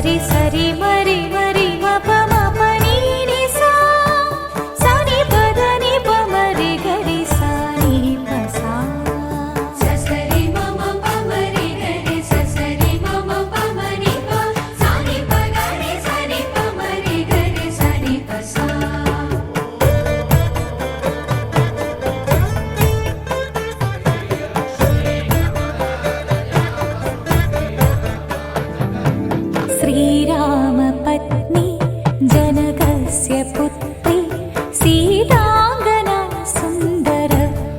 సరి సరి మరి మరి మప మప నీ ని సా సని పద ని ప మరి గరి సా ని ప సా ససరి మమ ప మరి గరి ససరి మమ ప మరి ప సని ప గరి సని ప మరి గరి సని ప సా శ్రీరామ పత్ని జనకస్య పుత్రి సీతాంగనా సుందర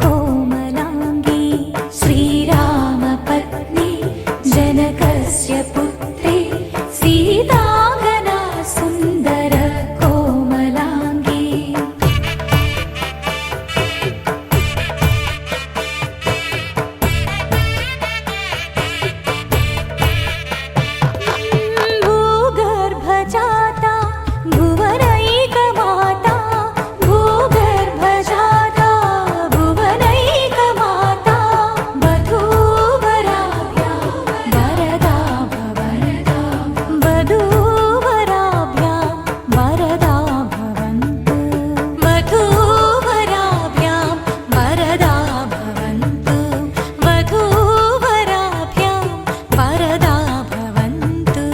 కోమలాంగి శ్రీరామ పత్ని జనకస్య పుత్రి సీతాంగనా సుందర కోమలాంగి భూగర్భజాతా భువనైకమాతా భూగర్భజాతా భువనైకమాతా వధూవరాభ్యాం వరదా వధూవరాభ్యాం వరదా భవంతు వధూవరాభ్యాం వరదా భవంతు వధూవరాభ్యాం వరదా భవంతు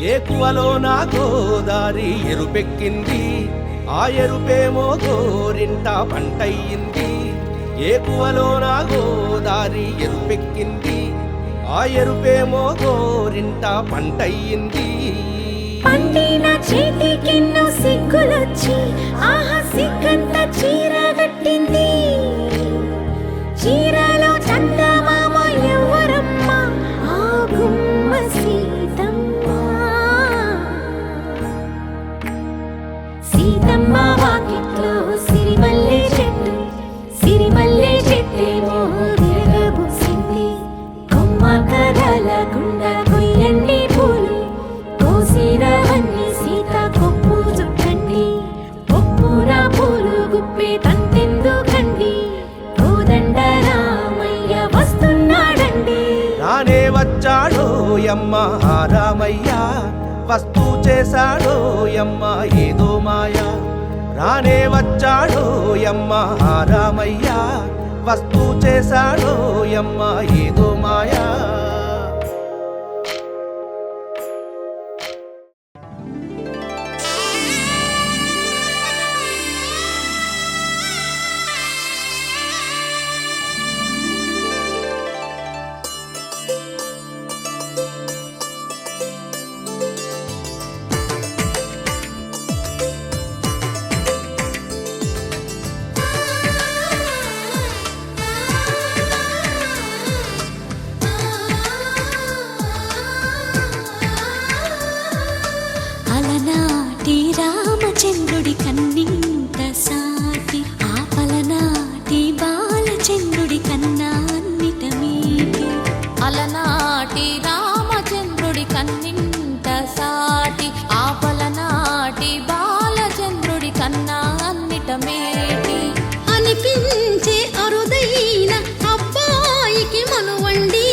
ఏకువలో నా గోదారి ఎరుపెక్కింది ఆ ఎరుపేమో గోరింట పంటయ్యింది ఏకువలో నా గోదారి ఎరుపెక్కింది ఆ ఎరుపేమో గోరింట పంటయ్యింది పండిన చేతికెన్నో సిగ్గులొచ్చి ఆహా సిగ్గంత చీర కట్టింది చీరలో చందమామ ఎవరమ్మ ఆ గుమ్మ సీతమ్మ సీతమ్మ వాకిట్లో సిరిమల్లె చెట్టేమో విరగబూసింది కొమ్మ కదలకుండా కొయ్యండి పూలు కోసిరవన్నీ సీత కొప్పు చుట్టండి ఒప్పుర పూలు గుప్పే తంతెందుకండి కోదండ రామయ్య వస్తున్నాడండి రానే వచ్చాడో యమ్మ ఆ రామయ్య వస్తూ చేశాడో యమ్మ ఏదో మాయా రానే వచ్చాడో యమ్మ ఆ రామయ్య వస్తూ చేశాడో యమ్మ ఏదో మాయా అలనాటి రామచంద్రుడి కన్నింత సాటి ఆపలనాటి బాలచంద్రుడి కన్నా అన్నిట మీటి అలనాటి రామచంద్రుడి కన్నింత సాటి ఆపలనాటి బాలచంద్రుడి కన్నా అన్నిట మేటి అనిపించే అరుదైన అబ్బాయికి మనువండి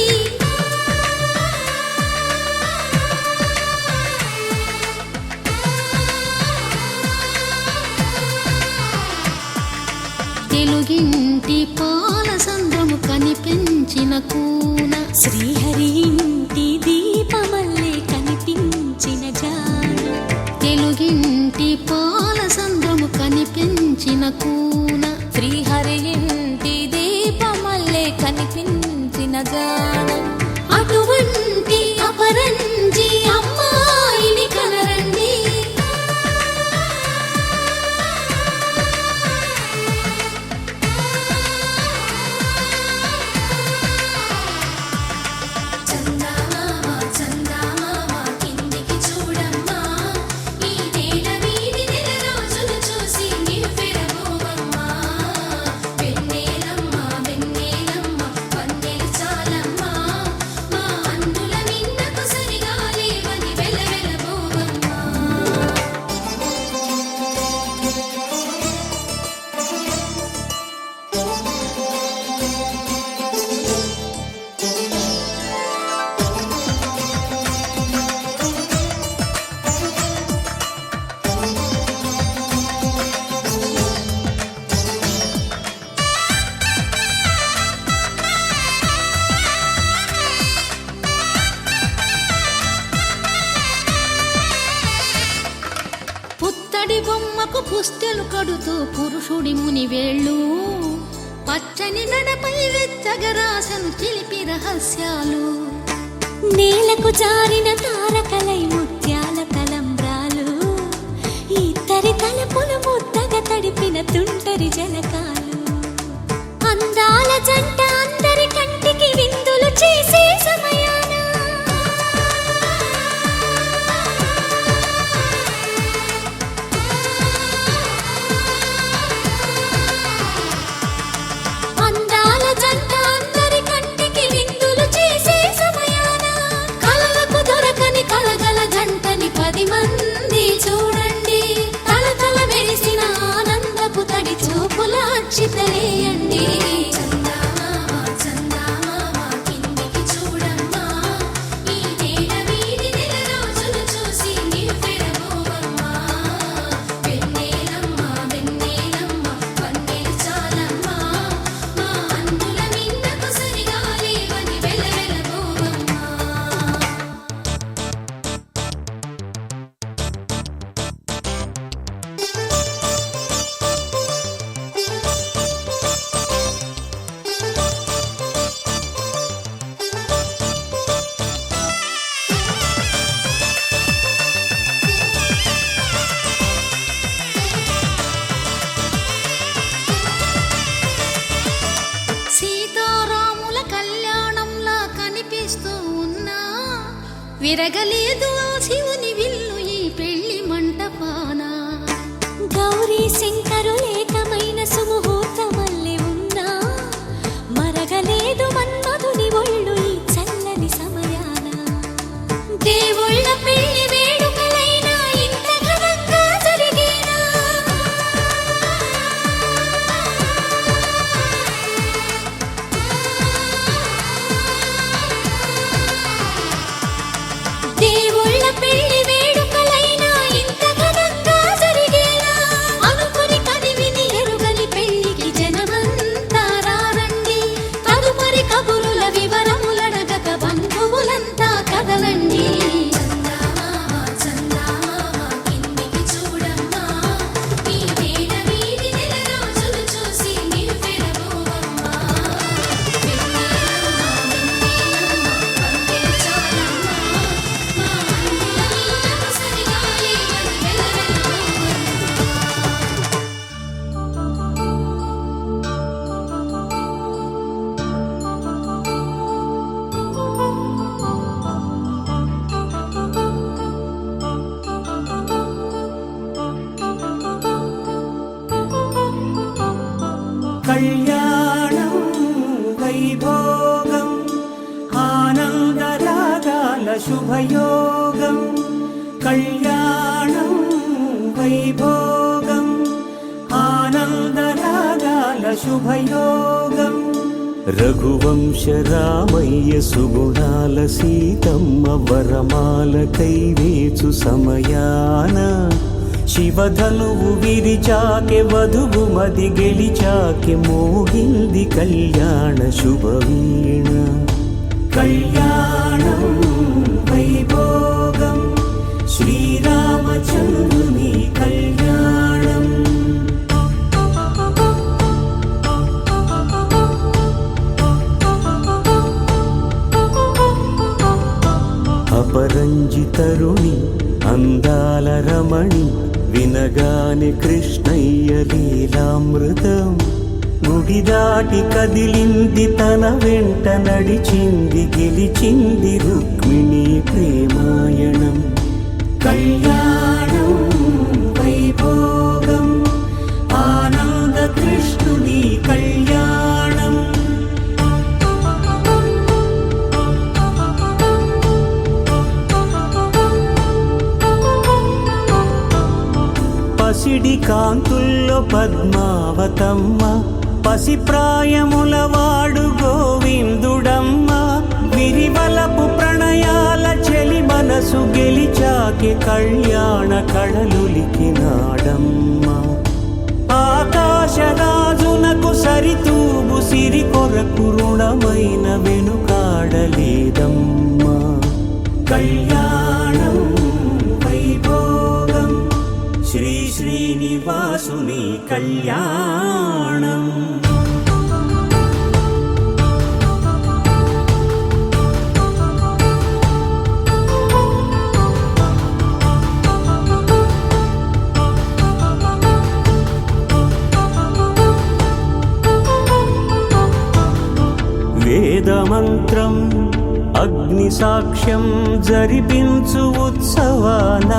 తెలుగింటి పాలసంద్రము కనిపించిన కూన శ్రీహరి ఇంటి దీపమల్లే కనిపించిన జాన తెలుగింటి పాలసంద్రము కనిపించిన కూన శ్రీహరి ఇంటి దీపమల్లే కనిపించిన జానం అటువంటి అపరంజి అమ్మాయిని కనరండి చందమామ కిందికి చూడమ్మా ఈ నేల వీడి నెల రోజులు చూసి నివ్వెరబోవమ్మా వెన్నెలమ్మ వెన్నెలమ్మ వన్నెలు చాలమ్మా మా అందుల బొమ్మకు పుస్తెలు కడుతూ పురుషుడి ముని వేళ్ళు పచ్చని గడపై వెచ్చగరాసను చిలిపి రహస్యాలు నేలకు జారిన తారకలై ముత్యాల తలంబ్రాలు ఇద్దరి తలపులు ముద్దగా తడిపిన తుంటరి జలకాలు అందాల జంట అందరి కంటికి విందులు చేసే సమయాన అందాల జంట అందరి కంటికి విందులు చేసే సమయాన కలలకు దొరకని కలగల జంటని 10 మంది చూడండి తలతల మెరిసిన ఆనందపు తడి చూపుల అక్షితలేయండి సీతారాముల కళ్యాణంలా కనిపిస్తూ ఉన్నా విరగలేదు ఆ శివుని విల్లు ఈ పెళ్లి మంటపాన గౌరీ శంకరులేకమైన సుముహూర్తమల్లె ఉన్నా మరగలేదు మన్మధుని ఒళ్ళు ఈ చల్లని సమయాన దేవుళ్ళ పెళ్లి వేడుకలైనా ఇంత ఘనంగా జరిగేనా దేవుళ్ళ పెళ్లి వేడుకలైనా ఇంత ఘనంగా జరిగేనా అనుకుని కదివిని ఎరుగని పెళ్లికి జనమంతా రారండి తదుపరి కబురుల వివరములడగక బంధువులంతా కదలండి కళ్యాణం వైభోగం ఆనందరాగాల శుభయోగం కళ్యాణం వైభోగం ఆనందరాగాల శుభయోగం రఘువంశ రామయ్య సుగుణాల సీతమ్మ వరమాల కైవేచు సమయాన శివధనువు విరిచాకె వధువు మది గెలిచాకె మోగింది కళ్యాణ శుభవీణ కళ్యాణం వైభోగం శ్రీరామచంద్రుని కళ్యాణం అపరంజి తరుణి అందాల రమణి వినగానే కృష్ణయ్య లీలామృతం గుడి దాటి కదిలింది తన వెంట నడిచింది గెలిచింది రుక్మిణి ప్రేమాయణం కళ్యాణం వైభోగం ఆనంద కృష్ణుని కళ్యాణం పసిడి కాంతుల్లో పద్మావతమ్మ పసిప్రాయముల వాడు గోవిందుడమ్మ విరివలపు ప్రణయాల చెలి మనసు గెలిచాకే కళ్యాణ కళలులికినాడమ్మ ఆకాశరాజునకు సరితూబు సిరి కొరకు రుణమైన వెనుకాడలేదమ్మా కళ్యాణం వైభోగం శ్రీ శ్రీనివాస కళ్యాణం. వేదమంత్రం అగ్ని సాక్ష్యం జరిపించు ఉత్సవాన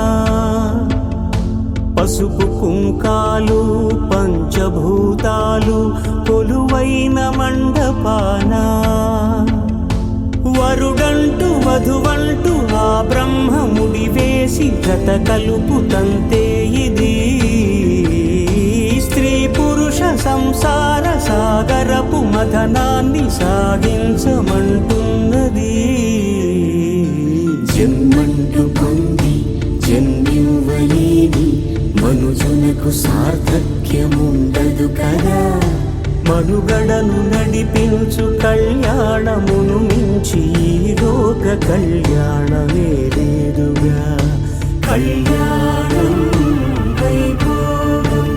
పసుపు కుంకాలు పంచభూతాలు కొలువైన మండపాన వరుడంటూ వధువంటూ ఆ బ్రహ్మముడి వేసి గత కలుపు తంతే ఇది స్త్రీ పురుష సంసార సాగరపు మథనాన్ని సాగించమంటున్నది. జన్మంటూ పొంది జన్మివ్వలేని మనుజునకు సార్థక్యముండదు కదా. మనుగడను నడిపించు కళ్యాణమును మించి ఈ లోక కళ్యాణమే లేదుగా. కళ్యాణం వైభోగం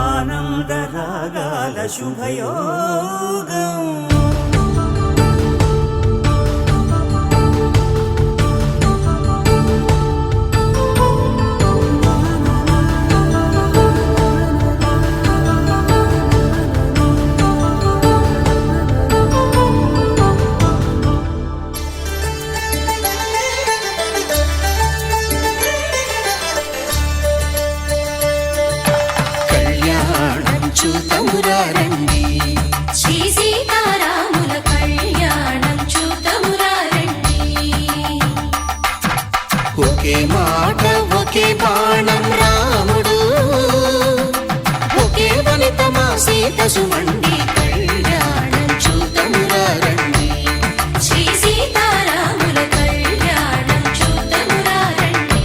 ఆనందరాగాల శుభయోగం. చూతమురారండి శ్రీ సీతారాముల కళ్యాణం చూతమురారండి. ఒకే మాట ఒకే బాణం రాముడు ఒకే వనిత మా సీత సుమండి కళ్యాణం చూతమురారండి. శ్రీ సీతారాముల కళ్యాణం చూతమురారండి.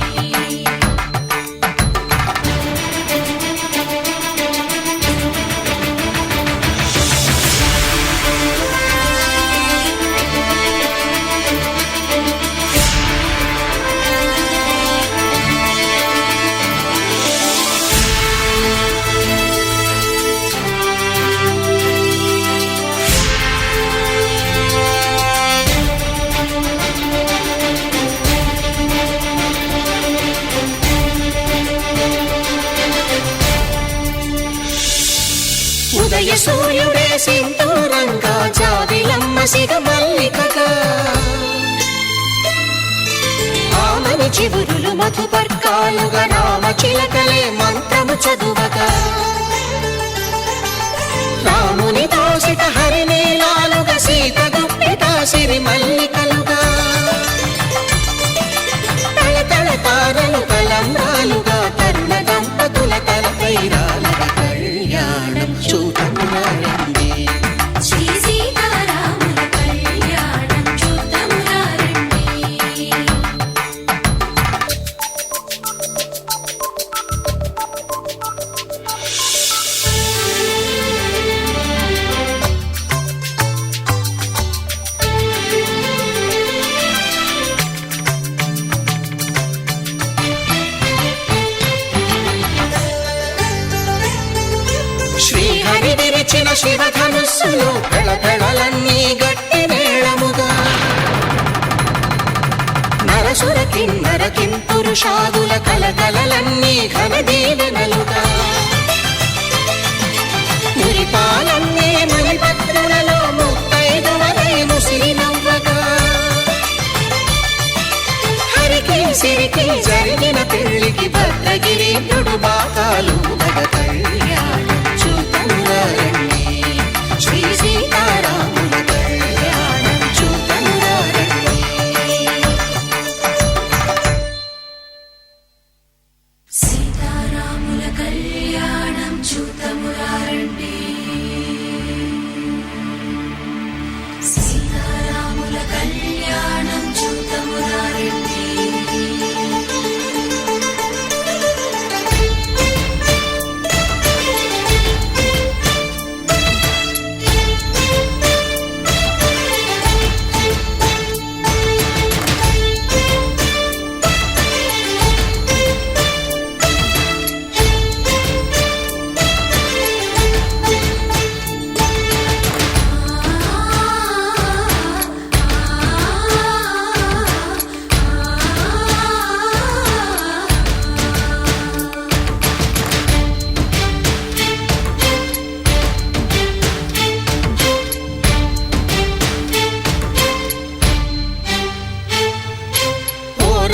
ఉదయ సూర్యుడే సింధూరంగా జాబిలమ్మ సిగ మల్లికగా ఆమని చివురులు మధుపర్కాలుగా రామ చిలకలే మంత్రము చదువగా రాముని దోసిట హరినీలాలుగా సీత గుప్పిట సిరి మల్లికలుగా తళతళ తారలు కలంబ్రాలుగా తరుణ దంపతుల తలపైరాలుగా కళ్యాణం చూతమురారండి. శ్రీ సీతారాముల కళ్యాణం చూతమురారండి. శ్రీహరి విరిచిన శివధనుస్సులు పెళపెళలన్నీ గట్టి మేళముగా నరసుర కిన్నర కింపురుషాదుల కలకలలన్నీ ఘన దీవెనలుగా మురిపాలన్నీ మణిపత్రులలో ముత్తైదువలై ముసిరి నవ్వగా హరికి సిరికి జరిగిన పెళ్లికి భద్రగిరీంద్రుడు బాకాలు మగ కళ్యాణం చూతమురారండి. శ్రీ సీతారాముల కళ్యాణం చూతమురారండి. సీతారాముల కళ్యాణం చూతమురారండి. సీతారాముల కళ్యాణం చూతమురారండి.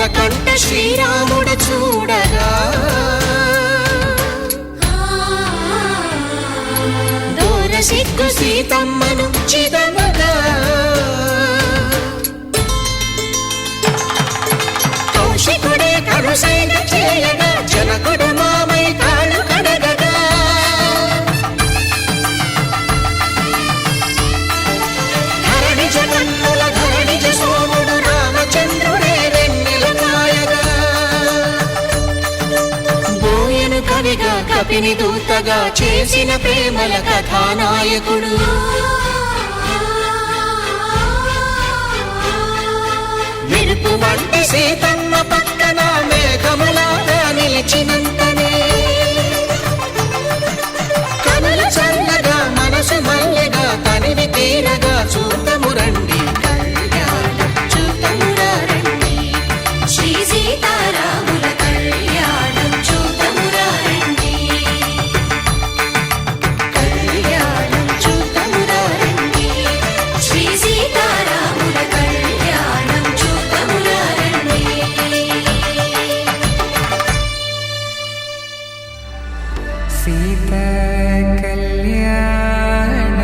కంట శ్రీరాముడు చూడగా దూర సిగ్గు సీతమ్మను చిదమగా కౌశికుడే కరుసైన చేయగా జనకుడు మామై కాళ్ళు కడగగా ధరణి జగన్నుల ధరణిజ సోముడు రామచంద్రుడే వెన్నెల కాయగా బోయను కవిగా కపిని దూతగా చేసిన ప్రేమల కథానాయకుడు మెరుపు వంటి సీతమ్మ పక్కన మేఘములాగా నిలిచినంతనే కనులు చల్లగా మనసు మల్లెగా తనివి తీరగా చూతము రండి కళ్యాణం చూతమురా రండి శ్రీ సీతారాముల కళ్యాణం చూతమురా రండి కళ్యాణం చూతమురా రండి శ్రీ సీతారాముల కళ్యాణం చూతమురా రండి సీతా కళ్యాణ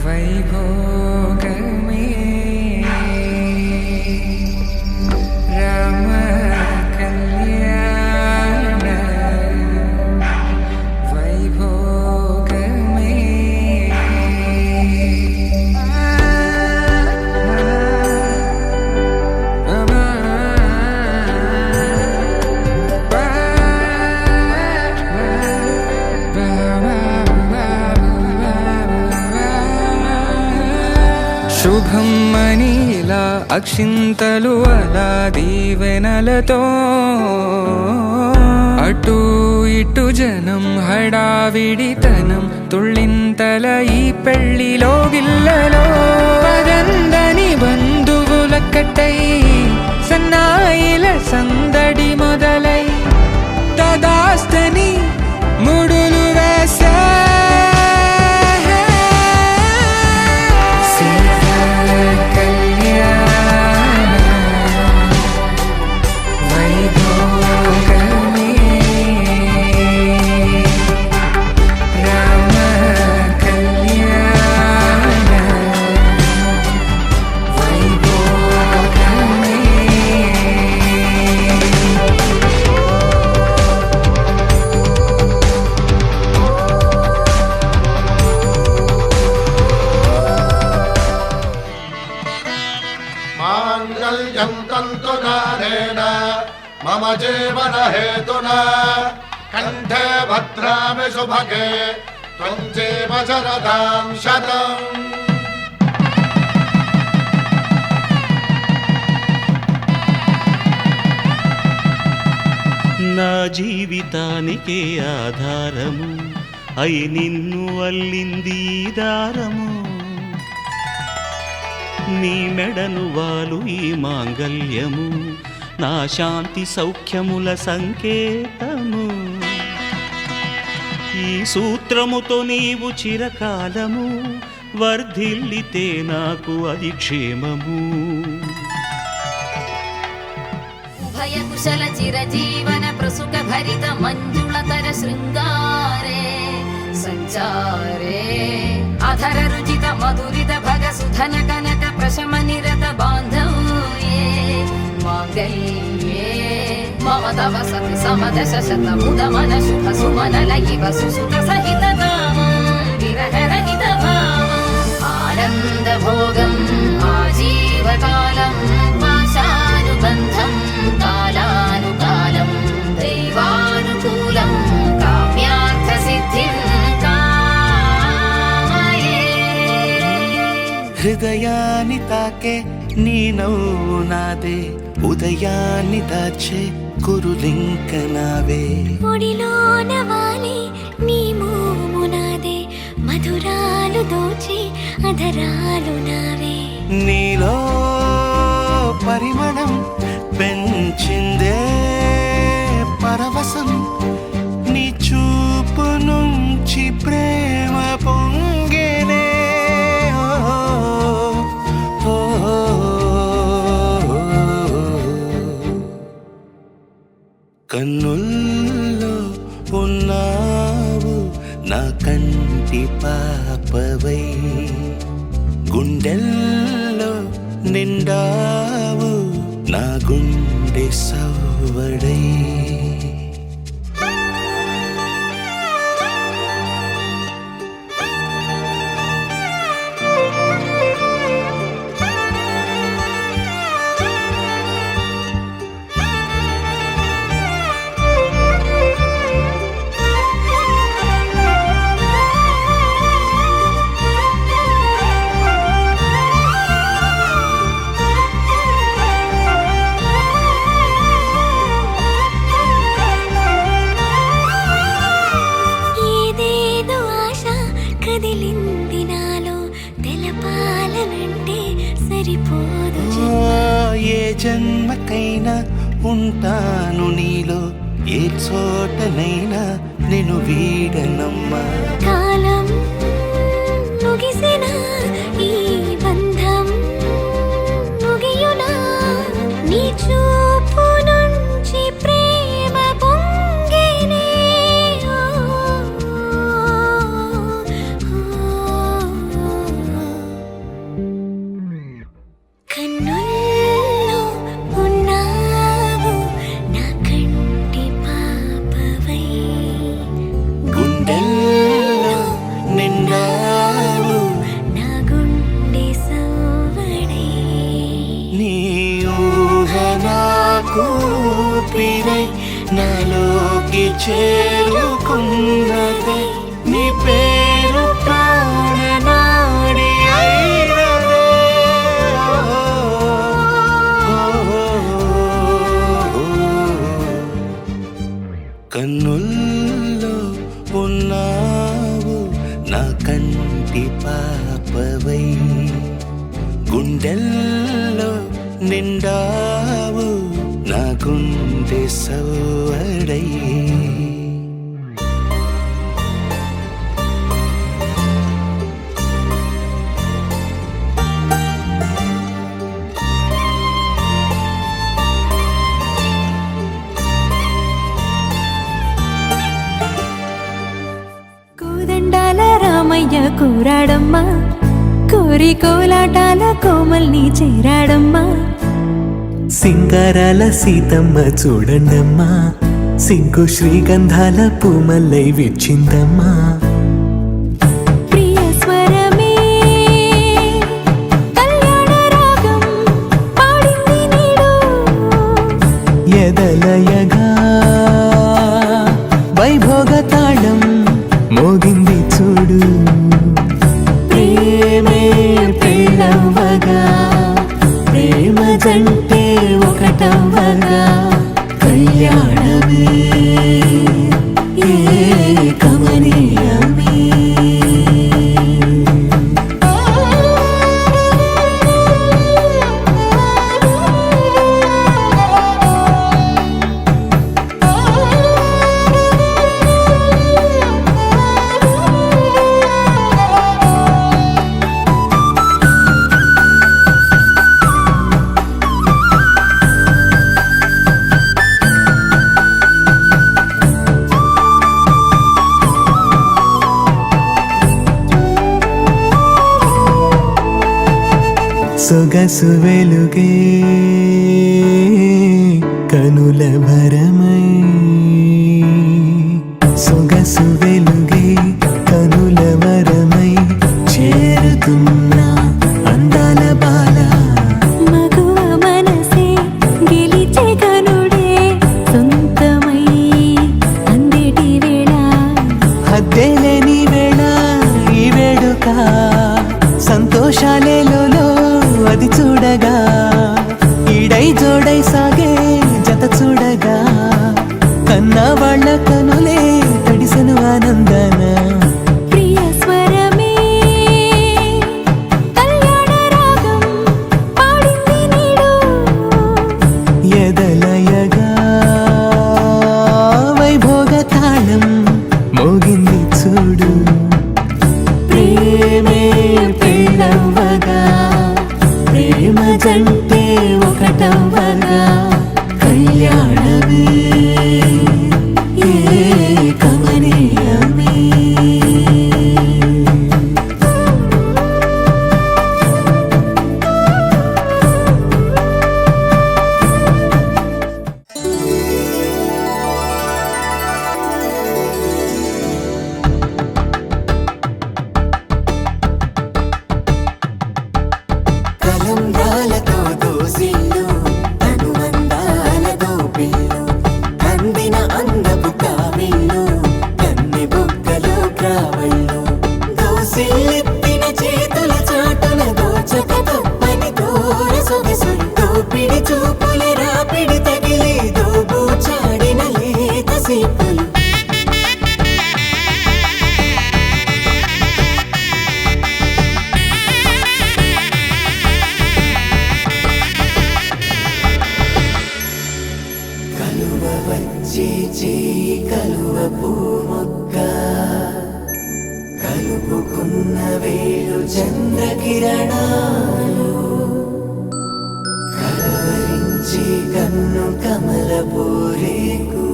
వైభోగమే రామ కళ్యాణ వైభోగమే శుభం మనీలా అక్షింతలు అలా దీవెనలతో అటు ఇటు జనం హడావిడితనం తుళ్ళింతల ఈ పెళ్లిలో గిల్లలో పదందని బంధువులక్కటై సన్నాయిల సందడి మొదలై తదాస్తని ముడులు వేసా మాంగళ్యం తంతునానేన మమ జీవన హేతునా కంఠే భద్రామి శుభగే త్వం జీవ శరదాం శతం నా జీవితానికే ఆధారము అయి నిన్ను అల్లింది ఈ దారము నీ మెడను వాలు ఈ మాంగల్యము నా శాంతి సౌఖ్యముల సంకేతము ఈ సూత్రముతో నీవు చిరకాలము వర్ధిల్లితే నాకు అది క్షేమము ఉభయ కుశల చిరజీవన ప్రసుక భరిత మంజుళతర శృంగారే సంచారే అధర రుచిత మధురిత భగ సుధన కనక ప్రశమ నిరత బాంధవ్యే మాంగళ్యే మమ తవ సతి సమదశ శత ముద మన శుభ సుమన లయివ సుసుత సహిత విరహ రహిత భావం ఆనంద భోగం ఆజీవకాలం పాశానుబంధం కాలానుకాలం దైవానుకూలం కామ్యార్థ సిద్ధిం హృదయాన్ని తాకే నీ నవ్వు నాదే ఉదయాన్ని దాచే కురులింక నావే ఒడిలోన వాలి నీ మోము నాదే మధురాలు దోచి అధరాలు నావే నీలో పరిమళం పెంచిందే పరవశం నీ చూపు నుంచి ప్రేమ పొంగేనే ఓ, ఓ, ఓ, ఓ. కన్నుల్లో ఉన్నావు నా కంటి పాపవై, గుండెల్లో నిండావు నా గుండె సవ్వడై. కదిలింది నాలో తెలపాలనంటే సరిపోదు. ఏ జన్మకైనా ఉంటాను నీలో, ఏ చోటనైనా నేను వీడనమ్మా. కాలం ముగిసిన ఈ బంధం ముగియునా, నీ చూపు నుంచి ప్రేమ పొంగినే. కన్నుల్లో ఉన్నావు నా కంటి పాపవై, గుండెల్లో నిండావు నా గుండె సవ్వడై. నీ ఊహ నాకు ఊపిరై నాలోకి చేరుకున్నదే, నీ పేరు ప్రాణనాడి అయినదే. కన్నుల్లో ఉన్నావు నా కంటి పాపవై, గుండెల్లో నిండావు నా గుండె సవ్వడై. కోదండాల రామయ్య కూరాడమ్మా, కోరి కోలాటాల కోమల్ని చేరాడమ్మా. సింగారాల సీతమ్మ చూడండమ్మా, సిగ్గు శ్రీగంధాల పూమల్లై విచ్చిందమ్మా. ప్రియ స్వరమే కళ్యాణ రాగం పాడింది నీడు, ఎదలయగా వైభోగ తాళం మోగింది చూడు. ప్రేమే పెళ్ళవ్వగా, ప్రేమ జంటే ఒకటవ్వగా, కళ్యాణమే కమనీయమే. సొగసు వెలుగే కనుల భరమై, సొగసు వెలుగే కనుల వరమై చేరుతున్నా అందాల బాల. మగువ మనసే గెలిచే కనుడే సొంతమై అందేటి వేళ, హద్దేలేని వేళ ఈ వేడుక, సంతోషాలేలో అది చూడగా, ఈడై జోడై సాగే జత చూడగా, కన్నా వాళ్ళ కనులే తడిసెను ఆనందన. ప్రియ స్వరమే కళ్యాణ రాగం పాడింది నీడు, ఎదలయగా వైభోగ తాళం మోగింది చూడు. ప్రేమే పెళ్ళవ్వగా, ప్రేమ జంటే ఒకటవ్వగా, కళ్యాణమే కలంబ్రాలతో దోసిళ్ళు అనుబంధాలతో పిల్లు అందిన అందపు కావిళ్ళు కన్నె బుగ్గలో గ్రావళ్ళు దోసిళ్ళెత్తిన చేతుల చాటున దోచక తప్పని దూర సొగసులు దోపిడి చూపుల రాపిడి తగిలి దోబూచాడిన లేత సీపులు కలువ వచ్చే చేయి కలువ పూమొక్క కలుపుకున్న వేలు చంద్రకిరణాలు కలవరించే కన్ను కమల పూరేకు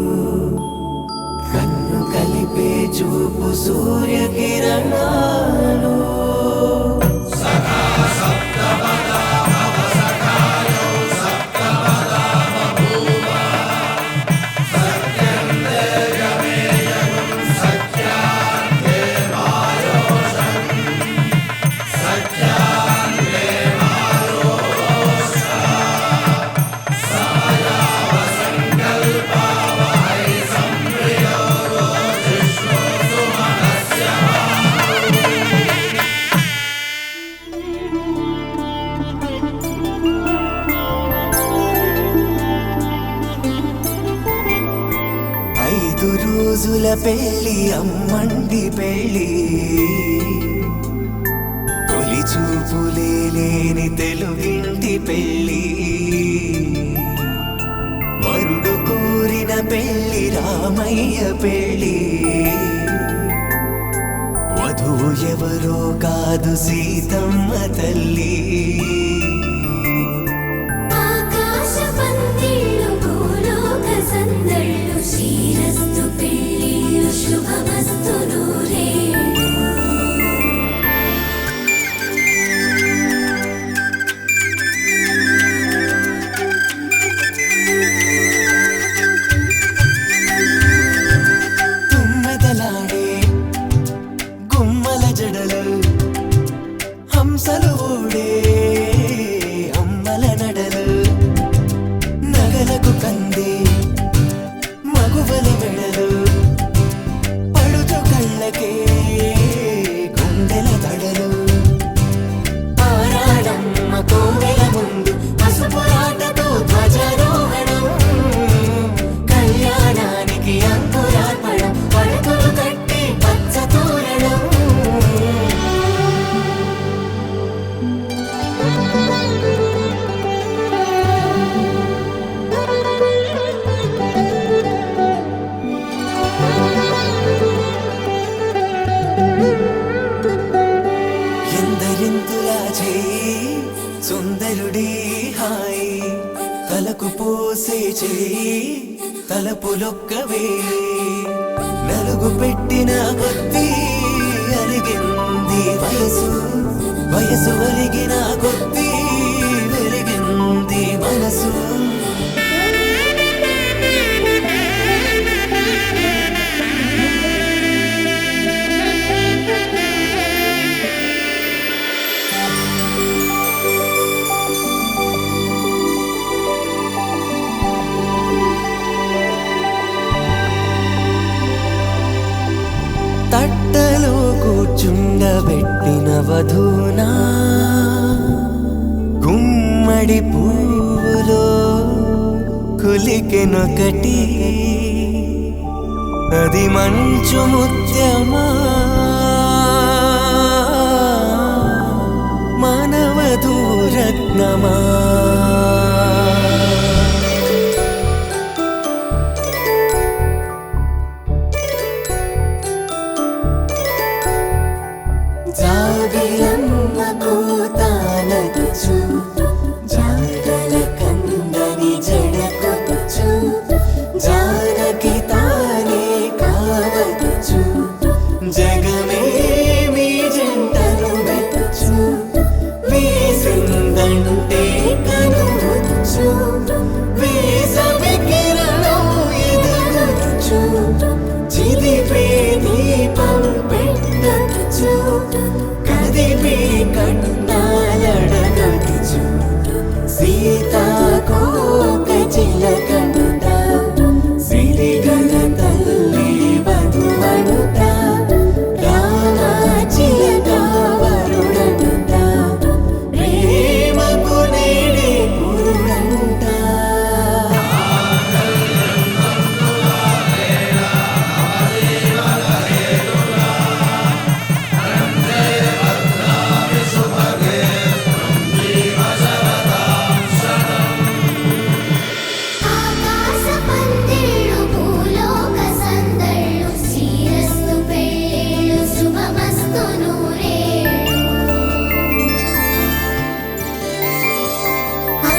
కన్ను కలిపే చూపు సూర్యకిరణాలు రోజుల పెళ్ళి అమ్మండి పెళ్ళి తొలి చూపులే లేని తెలుగింటి పెళ్ళి వరుడు కోరిన పెళ్ళి రామయ్య పెళ్ళి వధువు ఎవరో కాదు సీతమ్మ తల్లి హంసలు ఊడే అమ్మల నడలు నగలకు కంది మగువల మెడలు పడుచు కళ్ళకే గుండెల తడలు ఆరాడమ్మ కోవెల ముందు పసుపురాటతో ధ్వజారోహణం కళ్యాణానికి అంకురార్పణం పడకలు కట్టి పచ్చ తోరణం ఎందరింతులా చేయి సుందరుడి హాయి తలకు పోసే చేయి తలపులొక్కవే నలుగు పెట్టిన కొద్దీ అలిగింది వయసు వయసు ఒలిగిన కొద్దీ వెలిగింది మనసు తట్టలో కూర్చుండబెట్టిన వధూనా గుమ్మడి పువ్వులో కులికెనొకటి అది మంచు ముత్యమా మానవధూరత్నమా జాబిలమ్మ కూతానదుచు జాడల కందని జడకొచ్చు జానకి తానే కావదుచు జగమే మీ జంటను వెతుచు వేసిందంటే కను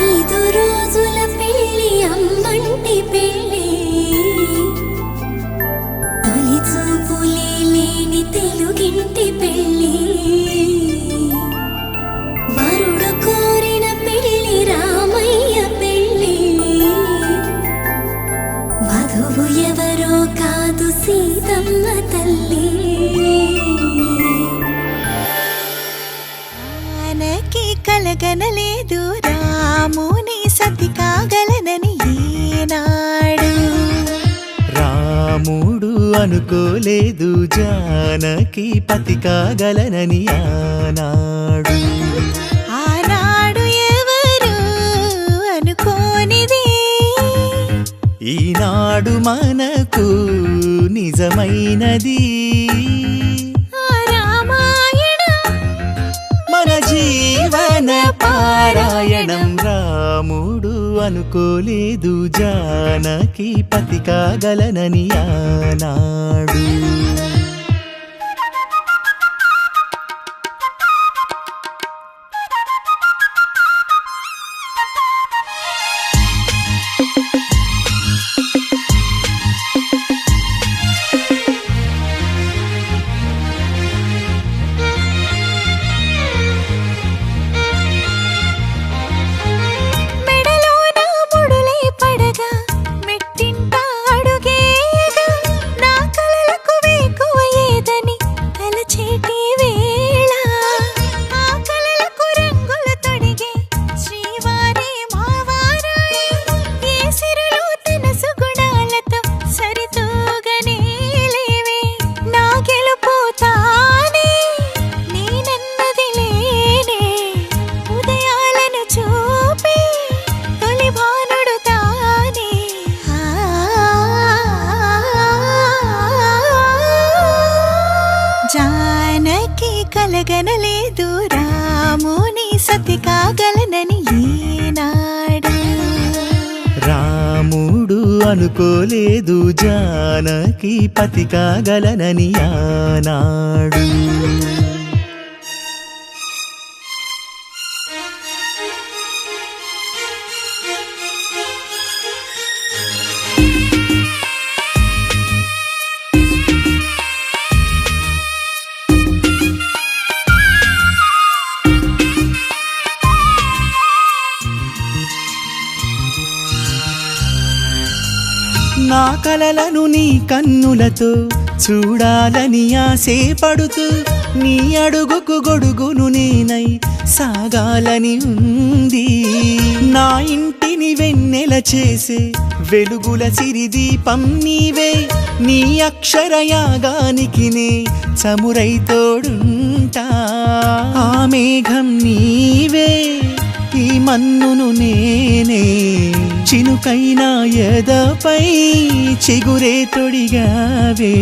5 రోజుల పెళ్ళి అమ్మంటి పెళ్ళి తొలి చూపులే లేని తెలుగింటి పెళ్ళి వరుడు కోరిన పెళ్ళి రామయ్య పెళ్ళి వధువు ఎవరో కాదు సీతమ్మ తల్లి ఆనకి కలగనలేదు రాముని సతి కాగలనని ఈనాడు రాముడు అనుకోలేదు జానకి పతి కాగలనని ఆనాడు ఆనాడు ఎవరు అనుకోనిది ఈనాడు మనకు నిజమైనది మన జీవన పారాయణం రాముడు అనుకోలేదు జానకి పతి కాగలనని ఆనాడు జానకి కలగనలేదు రాముని సతి కాగలనని ఈనాడు రాముడు అనుకోలేదు జానకి పతి కాగలనని ఆనాడు నా కలలను నీ కన్నులతో చూడాలని ఆశపడుతూ నీ అడుగుకు గొడుగును నేనై సాగాలని ఉంది నా ఇంటిని వెన్నెల చేసే వెలుగుల సిరిదీపం నీవే నీ అక్షరయాగానికి నే చమురై తోడుంటా ఆ మేఘం నీవే ఈ మన్నును నేనే చినుకైనా ఎదపై చిగురే తొడిగావే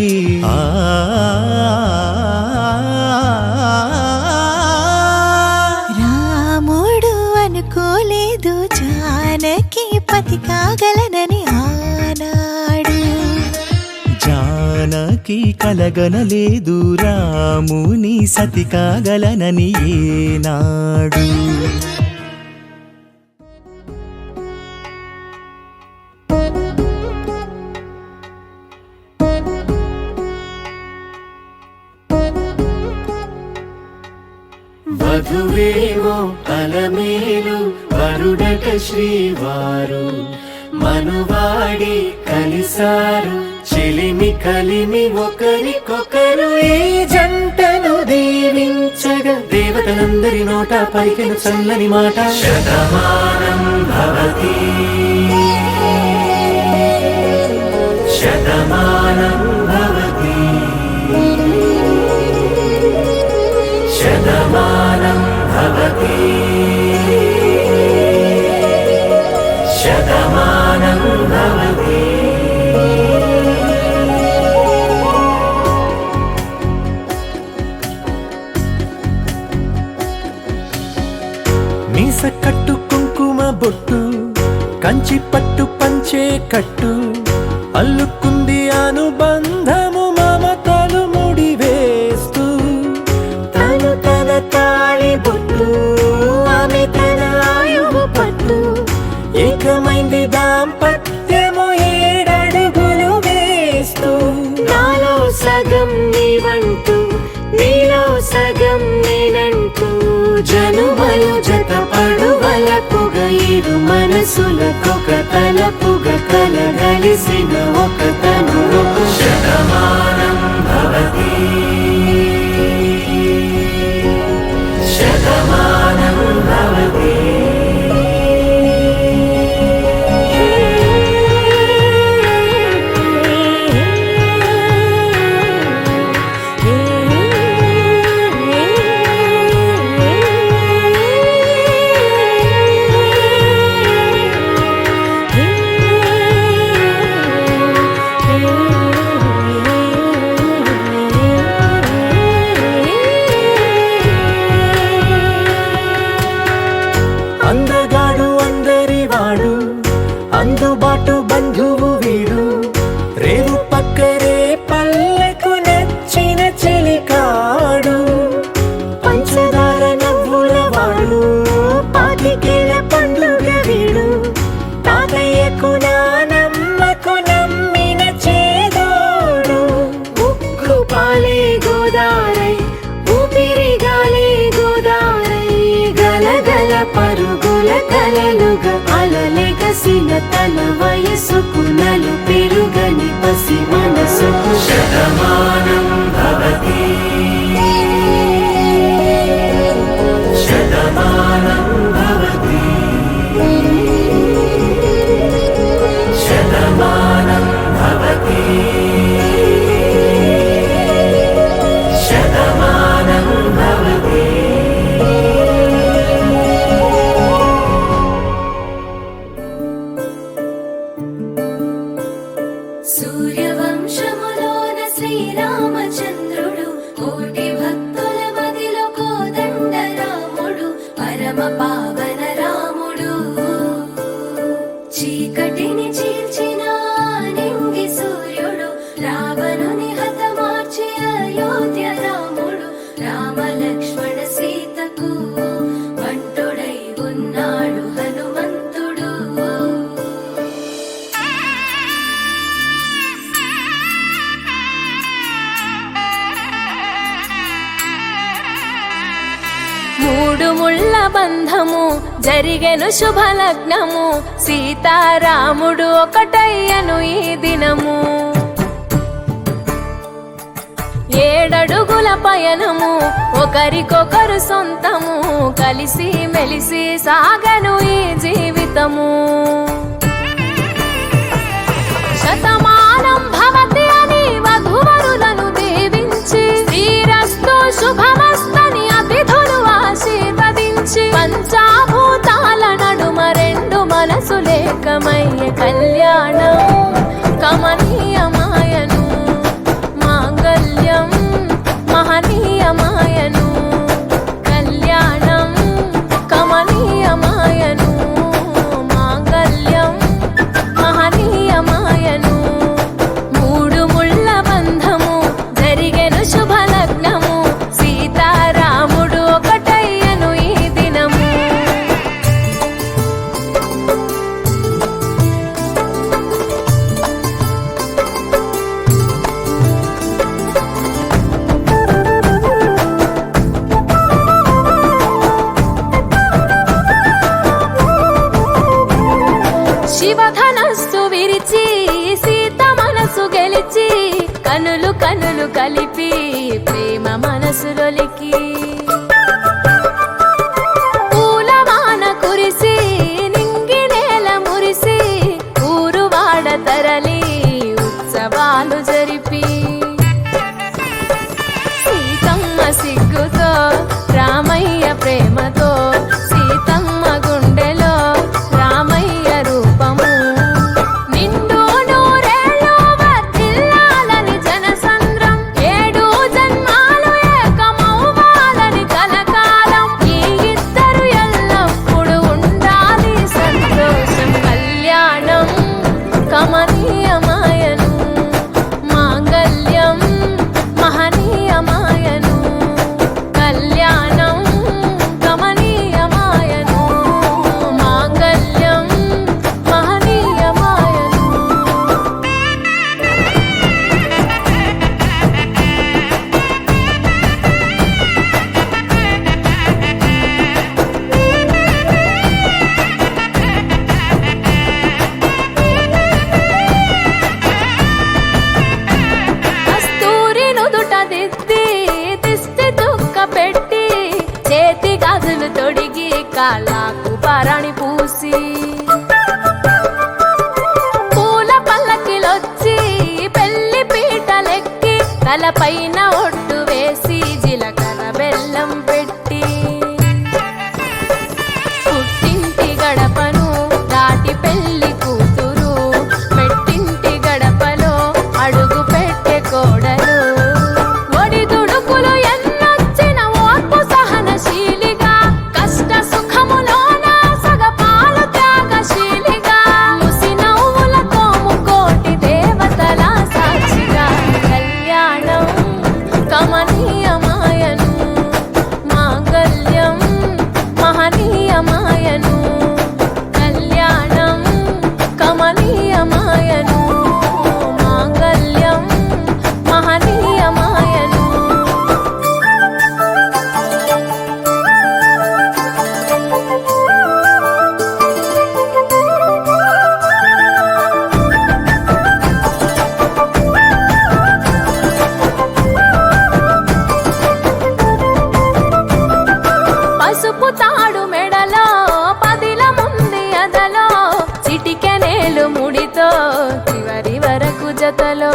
రాముడు అనుకోలేదు జానకి పతి కాగలనని ఆనాడు జానకి కలగనలేదు రాముని సతి కాగలనని ఏనాడు వధువేమో అలమేలు వరుడట శ్రీవారు మనువాడి కలిసారు చెలిమి కలిమి ఒకరికొకరు ఈ జంటను దీవించగా దేవతలందరి నోట పలికెను చల్లని మాట శతమానం భవతి శతమానం భవతి శతమానం భవతి శతమానం భవతి మీస కట్టు కుంకుమ బొట్టు కంచి పట్టు పంచే కట్టు అల్లుకుంది అనుబంధము మమతలు ముడివేస్తూ తను తన తాళి బొట్టు ఆమె తన ఆయువు పట్టు దాంపత్యము 7 అడుగులు వేస్తూ నాలో సగం నీవంటూ నీలో సగం నేనంటూ జనుమలు జతపడు వలపుగ ఇరు మనసులకొక తలపుగ కలగలిసిన ఒక తనువు శతమానం భవతి శతమానం భవతి అందగాడు అందరివాడు అందుబాటు బంధువు వీడు రేవు పక్కరే పల్లెకు నచ్చిన చెలికాడు పంచదార నవ్వుల వాడు పాతికేల పండుగ వీడు తాతయ్యకు నానమ్మకు నమ్మిన చేదోడు ఉక్కు పాలే గోదారై ఊపిరిగాలే గోదారై గలగల పరుగుల కలలుగా అలలెగసిన తన వయసుకు నలు పెరుగని పసి మనసుకు శతమానం భవతి శతమానం భవతి శతమానం భవతి శతమానం భవతి సూర్యవంశములోన శ్రీరామచంద్రుడు కోటి భక్తుల మదిలో కోదండ రాముడు పరమ పావన రాముడు చీకటిని చీల్చిన నింగి సూర్యుడు రావణుని హతమార్చి అయోధ్య రాముడు రామ లక్ష్మణ సీతకు వంటుడై ఉన్నాడు హనుమంతుడు మూడు ముళ్ళ బంధము జరిగెను శుభలగ్నము సీతారాముడు ఒకటయ్యను ఈ దినము 7 అడుగుల పయనము ఒకరికొకరు సొంతము కలిసి మెలిసి సాగను ఈ జీవితము శతమానం భవతి అని వధువరులను దీవించి శ్రీరస్తు శుభమస్తని అతిథులు ఆశీర్వదించి పంచాభూతాల నడుమ 2 మనసులేకమయ్యే కళ్యాణం కమనీయమాయను మాంగళ్యం మహనీయమాయను కళ్యాణం కమనీయమాయను మాంగళ్యం మహనీయమాయను 3 ముళ్ళ బంధము జరిగెను శుభలగ్నము సీతారాముడు ఒకటయ్యను ఈ దినము శివధనస్సు విరిచి సీత మనసు గెలిచి కనులు కనులు కలిపి ప్రేమ మనసులొలికి పూలవాన కురిసి నింగి నేల మురిసి ఊరువాడ తరలి ఉత్సవాలు జరిపి సీతమ్మ సిగ్గుతో రామయ్య ప్రేమతో సీతమ్మ గుండెలో రామయ్య రూపము నిండు నూరేళ్ళు వర్ధిల్లాలని జనసంద్రం 7 జన్మాలు ఏకమవ్వాలని రాసి పూల పల్లకిలొచ్చి పెళ్లి పీటలెక్కి తలపైన ఒట్టు వేసి జీలకర్ర బెల్లం పెట్టి పుట్టింటి గడపను దాటి పెళ్లి కూతురు మెట్టింటి గడపలో అడుగు పెట్టే కోడలు ఒడిదుడుకులు ఎన్నొచ్చిన ఓర్పు సహనశీలిగా కష్ట సుఖములోన సగపాలు త్యాగశీలిగా ముసి నవ్వులతో ముకోటి దేవతల సాక్షిగా కళ్యాణం కమనీయమాయను మాంగళ్యం మహనీయమాయను కళ్యాణం కమనీయమాయను మాంగళ్యం మహనీయమాయను పసుపు తాడు మెడలో పదిల ముంది అదలో చిటికెనేలు ముడితో చివరి వరకు జతలో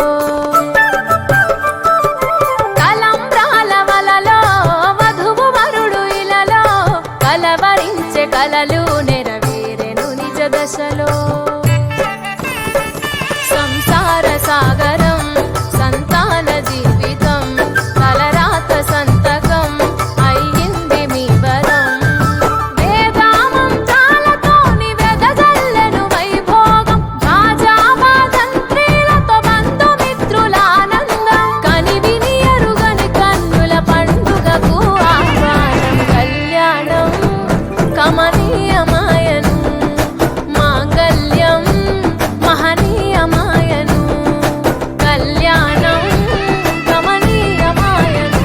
కలంబ్రాల వలలో వధువు వరుడు ఇలలో కలవరించే కలలు నెరవేరెను నిజ దశలో సంసార సాగరం సంతాన జీవితం తలరాత సంతకం అయ్యింది మీ వరం వేదామం చాలతోని వెదజల్లెను వైభోగం రాజావాదంత్రీలతో బంధుమిత్రులానందం కనివిని ఎరుగని కన్నుల పండుగకు ఆహ్వానం కళ్యాణం కమనీయమాయను మాంగళ్యం మహనీయమాయను కళ్యాణం కమనీయమాయను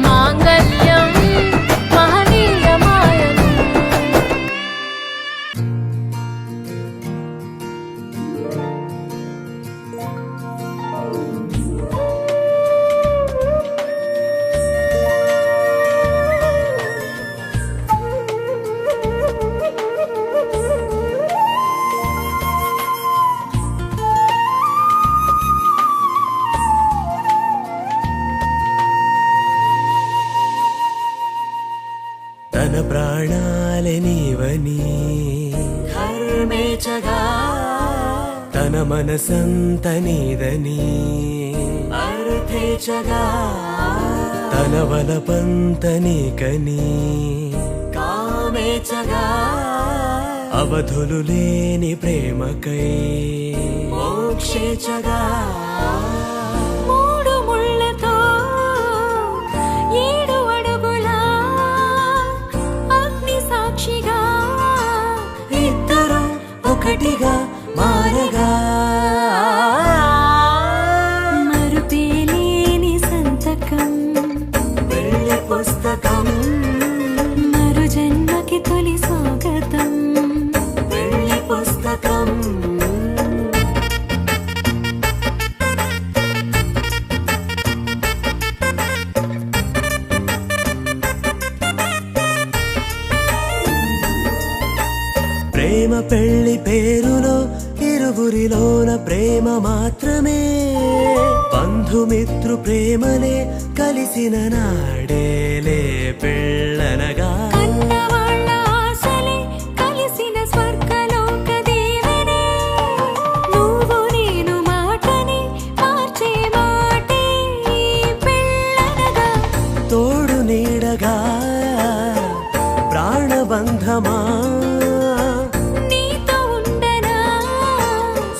మాంగళ్యం మహనీయమాయను తన ప్రాణాలే నీవని ధర్మేచగా తన మనసంత నీదని అర్థేచగా తన వలపంత నీకని కామేచగా అవధులు లేని ప్రేమకై మోక్షేచగా మూడు ముళ్ళతో ఏడు అడుగుల అగ్ని సాక్షిగా ఇద్దరు ఒకటిగా మారగా మరుపేలేని సంతకం పెళ్లి పుస్తకం మరు జన్మకి తొలి స్వాగతం పెళ్లి పుస్తకం ప్రేమ పెళ్లి పేరులో ఇరువురిలోన ప్రేమ మాత్రమే బంధుమిత్రు ప్రేమలే కలిసిన నాడేలే పెళ్ళనగా కన్నవాళ్ళ ఆశలే కలిసిన స్వర్గలోక దీవెనే నువ్వు నేను మాటని మార్చే మాటే పెళ్ళనగా తోడు నీడగా ప్రాణబంధమా నీతో ఉండనా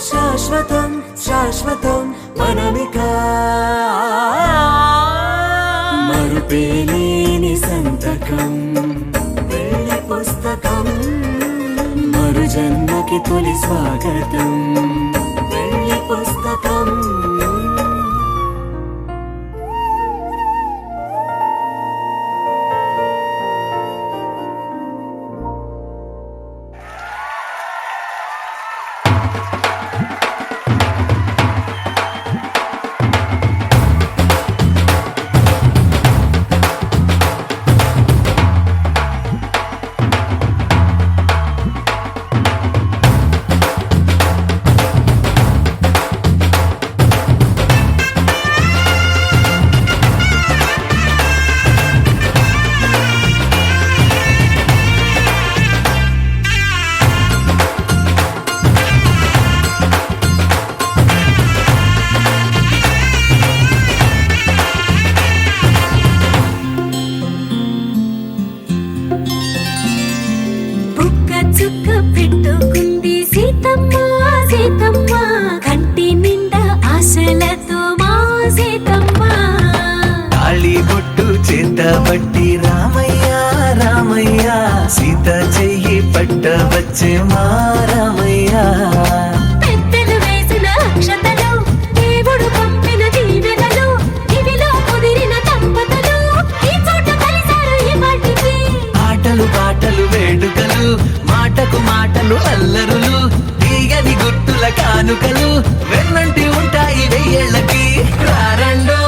శాశ్వతం శాశ్వతం మనమిక మరుపేలేని సంతకం పెళ్లి పుస్తకం మరు జన్మకి తొలి స్వాగతం పెళ్లి పుస్తకం పుట్టవచ్చే మారమయ్యా పెద్దలు వేసిన అక్షతలు దేవుడు పంపిన దీవెనలు ఇవిలో కుదిరిన దంపతులు ఈ చోట కలిశారు ఈ వాటికి ఆటలు పాటలు వేడుకలు మాటకు మాటలు అల్లరులు తీయని గుర్తుల కానుకలు వెన్నంటి ఉంటాయి వెయ్యేళ్ళకి రారండో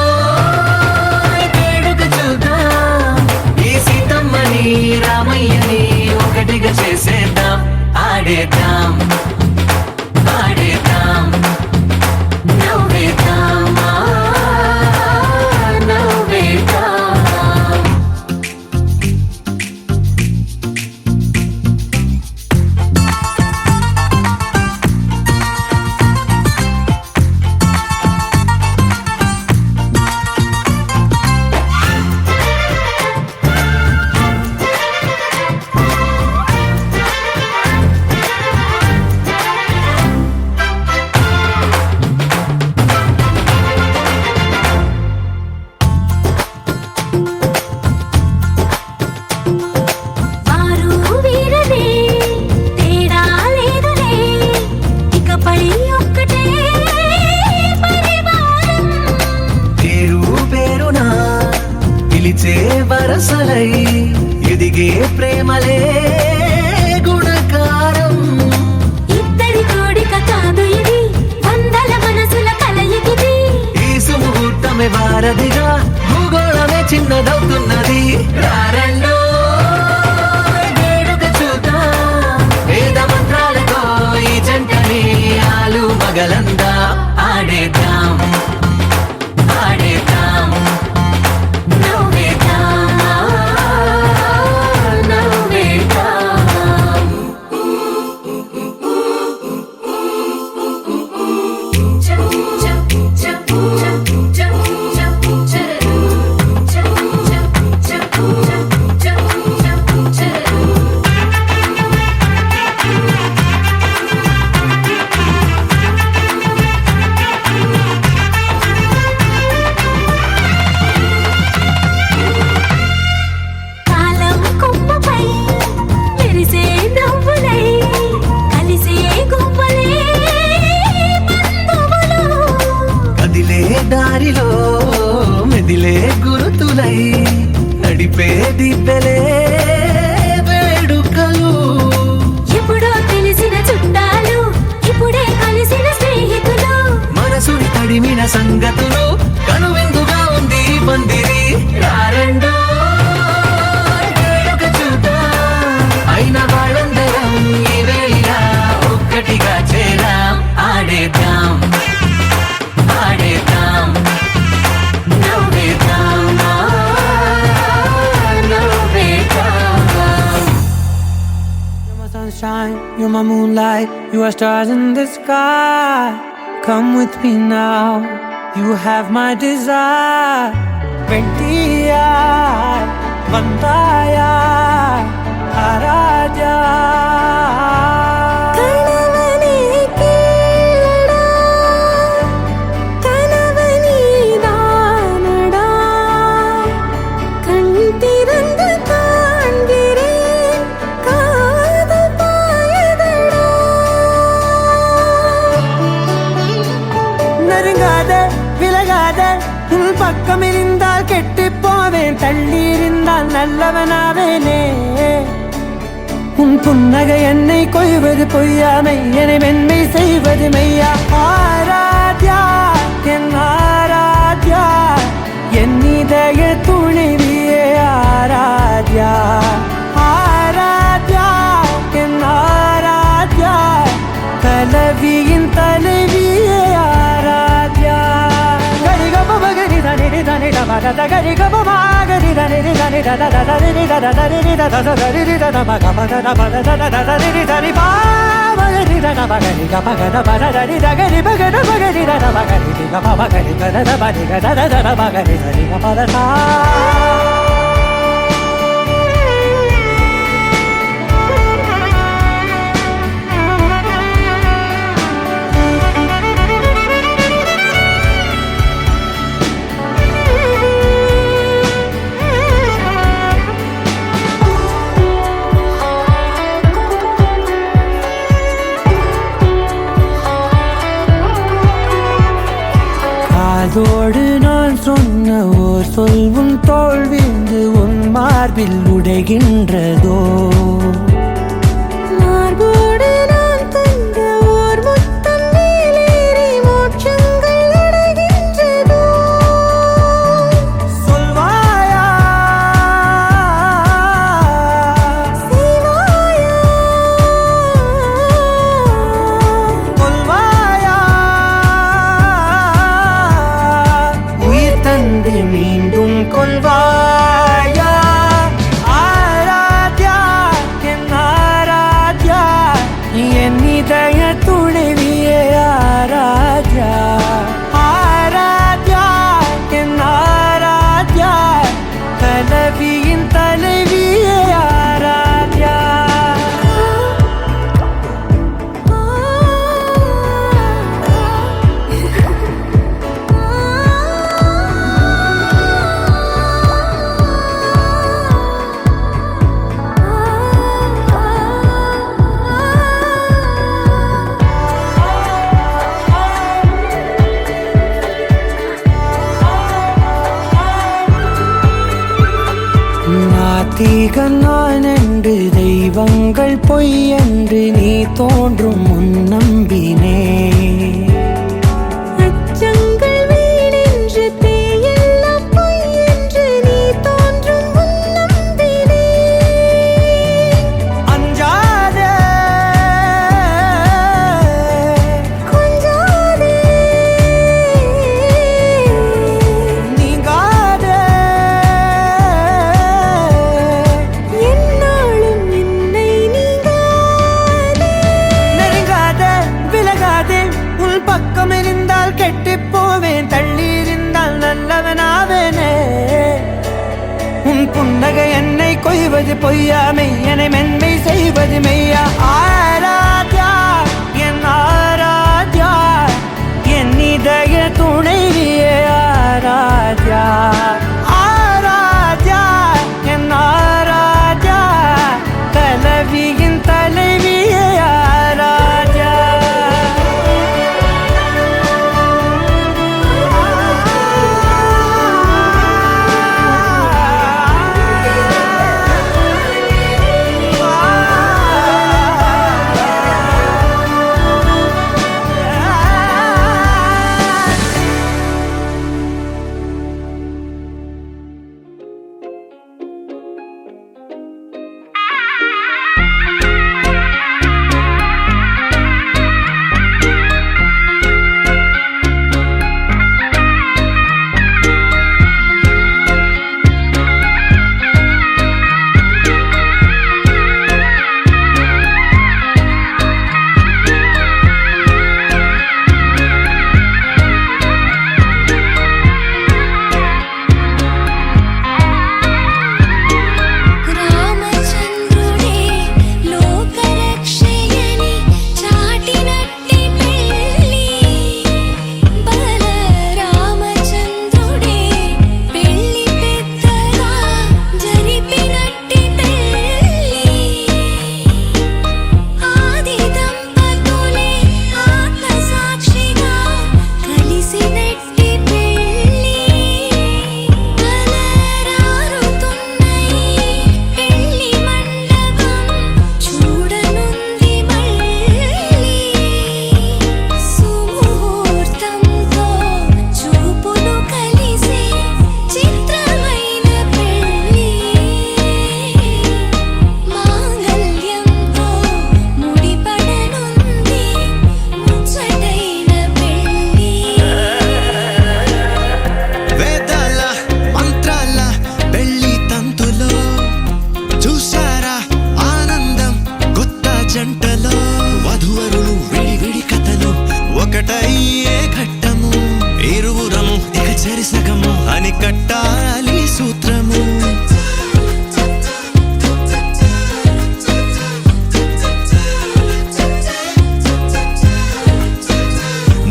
వేడుక చూద్దాం ఈ సీతమ్మని రామయ్యని ఒకటిగా చేసేద్దాం ఆడేద్దాం పాడేద్దాం నవ్వేద్దాం నవ్వేద్దాం వారు వీరనే తేడా లేదులే ఇకపై ఒక్కటే పరివారం పేరు పేరునా పిలిచే వరసలై ఎదిగే ప్రేమలే గుణకారం ఇద్దరి కోడిక కాదు ఇది వందల మనసుల కలయికిది ఈ సుముహూర్తమే వారధిగా భూగోళమే చిన్నదవుతున్నది రారండో వేడుక చూద్దాం వేద మంత్రాలతో ఈ జంటని ఆలు మగలందా ఆడేద్దాం ఆడేద్దాం నవ్వేద్దాం నవ్వేద్దాం కాలం కొమ్మపై మెరిసే నవ్వులై కలిసే గువ్వలే బంధువులు కదిలే దారిలో మెదిలే గురుతులై నడిపే దిబ్బెలే వేడుకలు ఎప్పుడో తెలిసిన చుట్టాలు ఇప్పుడే కలిసిన స్నేహితులు మనసుని తడిమిన సంగతులు కనువిందుగా ఉంది ఈ పందిరి రారండో వేడుక చూద్దాం అయిన వాళ్ళందరం ఈ వేళ ఒక్కటిగా చేరాం ఆడేద్దాం ఆడేద్దాం నవ్వేద్దాం నవ్వేద్దాం You're my sunshine, you're my moonlight, you are stars in the sky. Come with me now, you have my desire. Ventiya, Vandaya, Araja. కలవని కీలడా కలవని దానడా కంటిరందు కాంగిరే కాదు పాయదడా நெருங்காத விலகாத உன் பக்கம் இருந்தால் கெட்டு போவேன் தள்ளி இருந்தால் நல்லவனாவேனே உன் புன்னகை என்னை கொய்வது பொய்யாமை என்னை மென்மை செய்வது மெய்யா ஆராத்யா என் ஆராத்யா என் இதய துணிவியே ஆராத்யா ஆராத்யா என் ஆராத்யா கலவியின் தலைவியே ஆராத்யா கரிகப பகரி தனி தனி டபத கரிகப மாகரி தனி தனி தத தரி தத தரி தத தரி தத மக பத பத தத தரி தரி பாவரி தத பகரி கபகத பத தரி தகரி பகத பகரி தத பகரி கப பகரி கத பதி கத தத பகரி தரி கபத சா ஓர் சொல் உன் தோள் வீழ்ந்து உன் மார்பில் உடைகின்றதோ மார்போடு நான் தந்த ஓர் முத்தம் மேலேறி மோட்சங்கள் அடைகின்றதோ சொல்வாயா செய்வாயா கொல்வாயா உயிர் தந்து மீண்டும் கொல்வாயா ஆராத்யா என் ஆராத்யா என் இதய துணைவியே ஆராத்யா ஆராத்யா என் ஆராத்யா கலவியின் தலைவியே ஆராத்யா நாத்திகன் நான் என்று தெய்வங்கள் பொய் என்று நீ தோன்றும் முன் நம்பினே அச்சங்கள் வீணென்று தேயெல்லாம் பொய் என்று நீ தோன்றும் முன் நம்பினே அஞ்சாதே கொஞ்சாதே நீங்காதே என்னாலும் என்னை நீங்காதே நெருங்காதே விலகாதே உன் பக்கம் இருந்தால் கெட்டுப் போவேன் தள்ளி இருந்தால் நல்லவனாவேனே உன் புன்னகை என்னை கொய்வது பொய்யாமை என்னை மென்மை செய்வது மெய்யா ஆராத்யா என் ஆராத்யா என் இதய துணைவியே ஆராத்யா ஆராத்யா என் ஆராத்யா கலவியின் தலைவியே ஆராத்யா రామచంద్రుడే లోకరక్షయని చాటినట్టి పెళ్ళి బల రామచంద్రుడే పెళ్ళి పెద్దగా జరిపినట్టి పెళ్ళి ఆది దంపతులే ఆత్మసాక్షిగా కలిసినట్టి పెళ్ళి అలరారుతున్నయి పెళ్ళి మండపం చూడనుంది మళ్ళీ సుముహూర్తంతో చూపులు కలిసే చిత్రమైన పెళ్ళి మాంగళ్యంతో ముడిపడనుంది ముచ్చటైన పెళ్ళి వేదాల మంత్రాల పెళ్లి తంతులో చూసారా ఆనందం కొత్త జంటలో వధువరులు విడి విడి కథలు ఒకటయ్యే ఘట్టము ఇరువురము ఇక చెరిసగము అని కట్టాలి సూత్రము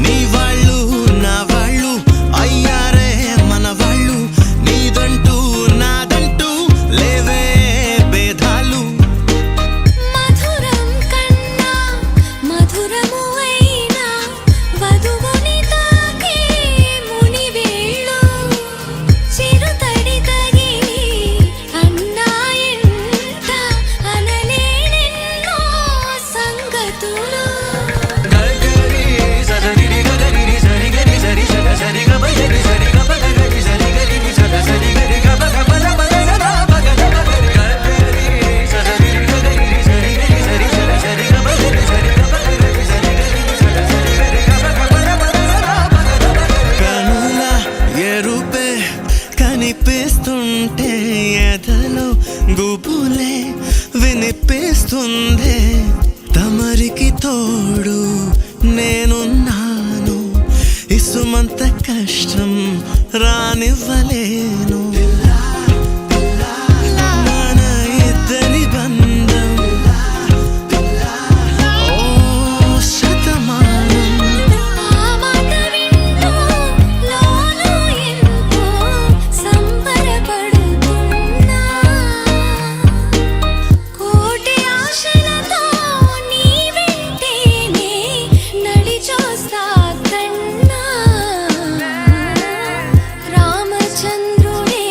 నీ వాళ్ళు నా వాళ్ళు అయ్యారే మన వాళ్ళు నీదంటూ నాదంటూ లేవే భేదాలు మధురం కన్నా మధురము అయినా వధువుని తాకే మునివేళ్ళు తోడు నేనున్నాను ఇసుమంత కష్టం రానివ్వలేను మన ఇద్దరి బంధం ఓ శతమానం ఆ మాట వింటూ లోలో ఎంతో సంబరపడుతున్నా కోటి ఆశలతో నీ వెంటేనే నడిచొస్తా కన్నా రామచంద్రుడే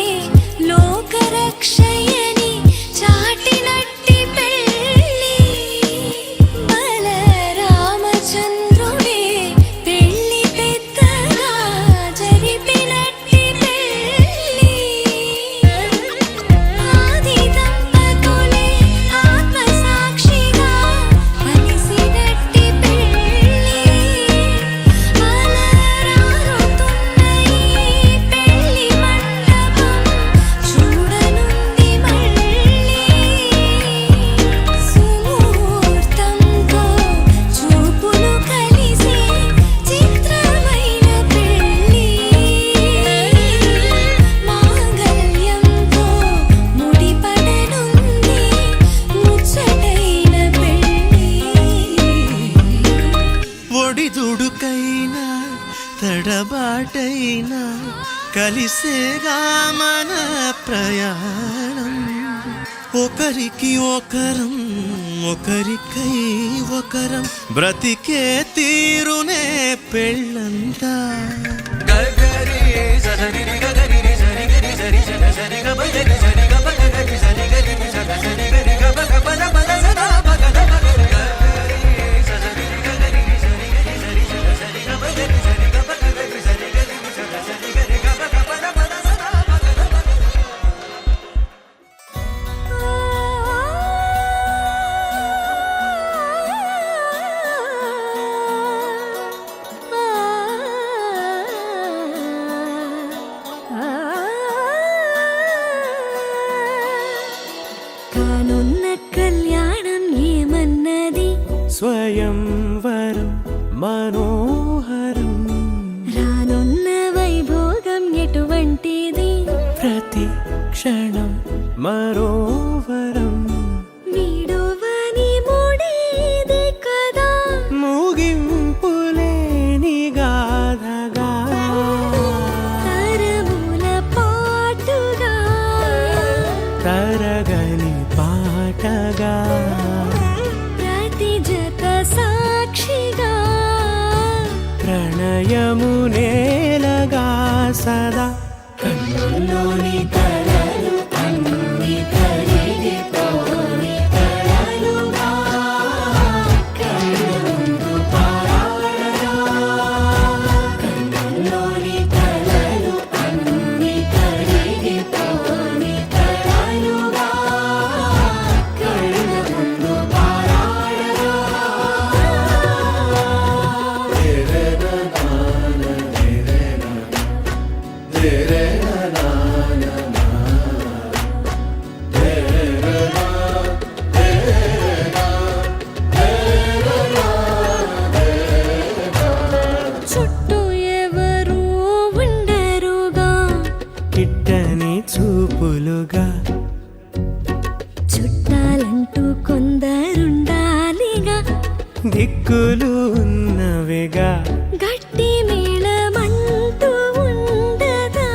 లోకరక్షయని చాటినట్టి పెళ్ళి బల రామచంద్రుడే పెళ్ళి పెద్దగా జరిపినట్టి పెళ్ళి ఆది దంపతులే ఆత్మసాక్షిగా కలిసినట్టి పెళ్ళి అలరారుతున్న ఈ పెళ్ళి మండపం చూడనుంది మళ్ళీ సుముహూర్తంతో చూపులు కలిసి చిత్రమైన పెళ్ళి మాంగళ్యంతో ముడిపడనుంది ముచ్చటైన పెళ్ళి ఒడిదుడుకైనా తడబాటైనా కలిసేగా మన ప్రయాణం ఒకరికి ఒకరం ఒకరికై ఒకరం బ్రతికే తీరునే పెళ్ళంతా కానున్న కళ్యాణం ఏమన్నది స్వయంవరం మనోహరం రానున్న వైభోగం ఎటువంటిది ప్రతి క్షణం మరోవరం వీడువని ముడేది కదా ముగింపులేని గాథగా తరముల పాటుగా తరగని పాటగా ప్రతి జత సాక్షిగా ప్రణయము నేలగా సదా కన్నుల్లోని కలలు అన్ని కరిగిపోని కలలుగా కళ్ళ ముందు పారాడగా కన్నుల్లోని కలలు అన్ని కరిగిపోని కలలుగా కళ్ళ ముందు పారాడగా చుట్టూ ఎవరు ఉండరుగా కిట్టని చూపులుగా చుట్టాలంటూ కొందరుండాలిగా దిక్కులు ఉన్నవిగా గట్టి మేళమంటూ ఉండదా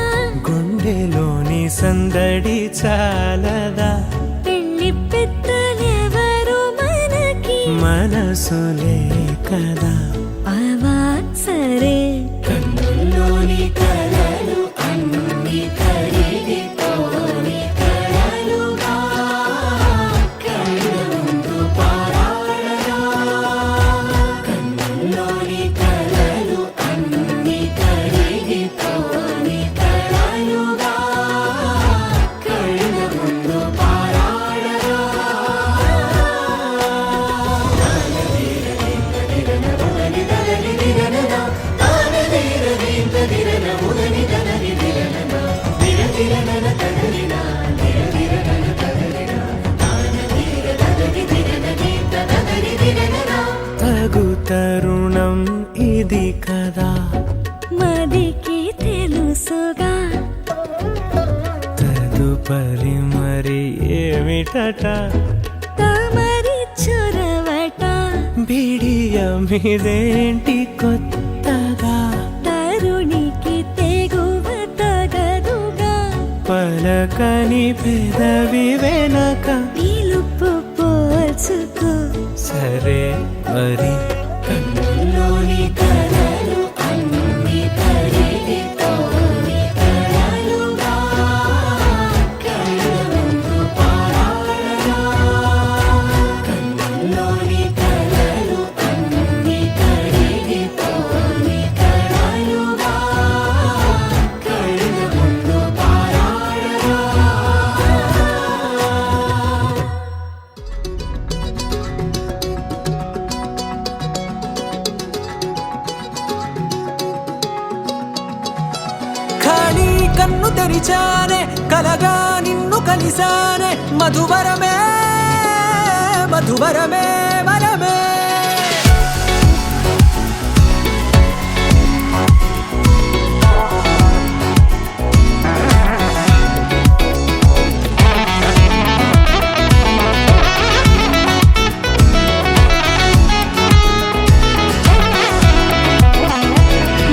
గుండెలోని సందడి చాలదా పెళ్లి పెద్దలెవరు మనకి మనసులే కదా అవా సరే కన్నుల్లోని కలలు అన్ని కరిగిపోని కలలుగా కళ్ళ ముందు పారాడగా కన్నుల్లోని కలలు అన్ని కరిగిపోని కలలుగా కళ్ళ ముందు పారాడగా దిరన కదా మదికి తెలుసుగా తదుపరి మరి ఏమిటట తమరి చొరవట బిడియమిదేంటి కొత్తగా తరుణికి తెగువ తగదుగా పలకని పెదవి వెనక పిలుపు పోల్చుకో సరే మరి కన్నుల్లోని కలలు అన్ని కరిగిపోని కలలుగా కళ్ళ ముందు పారాడగా కన్నుల్లోని కలలు అన్ని కరిగిపోని కలలుగా కళ్ళ ముందు పారాడగా ఖాళీ కన్ను తెరిచానే కలగా నిన్ను కలిసానే మధువరమే మధువరమే వరమే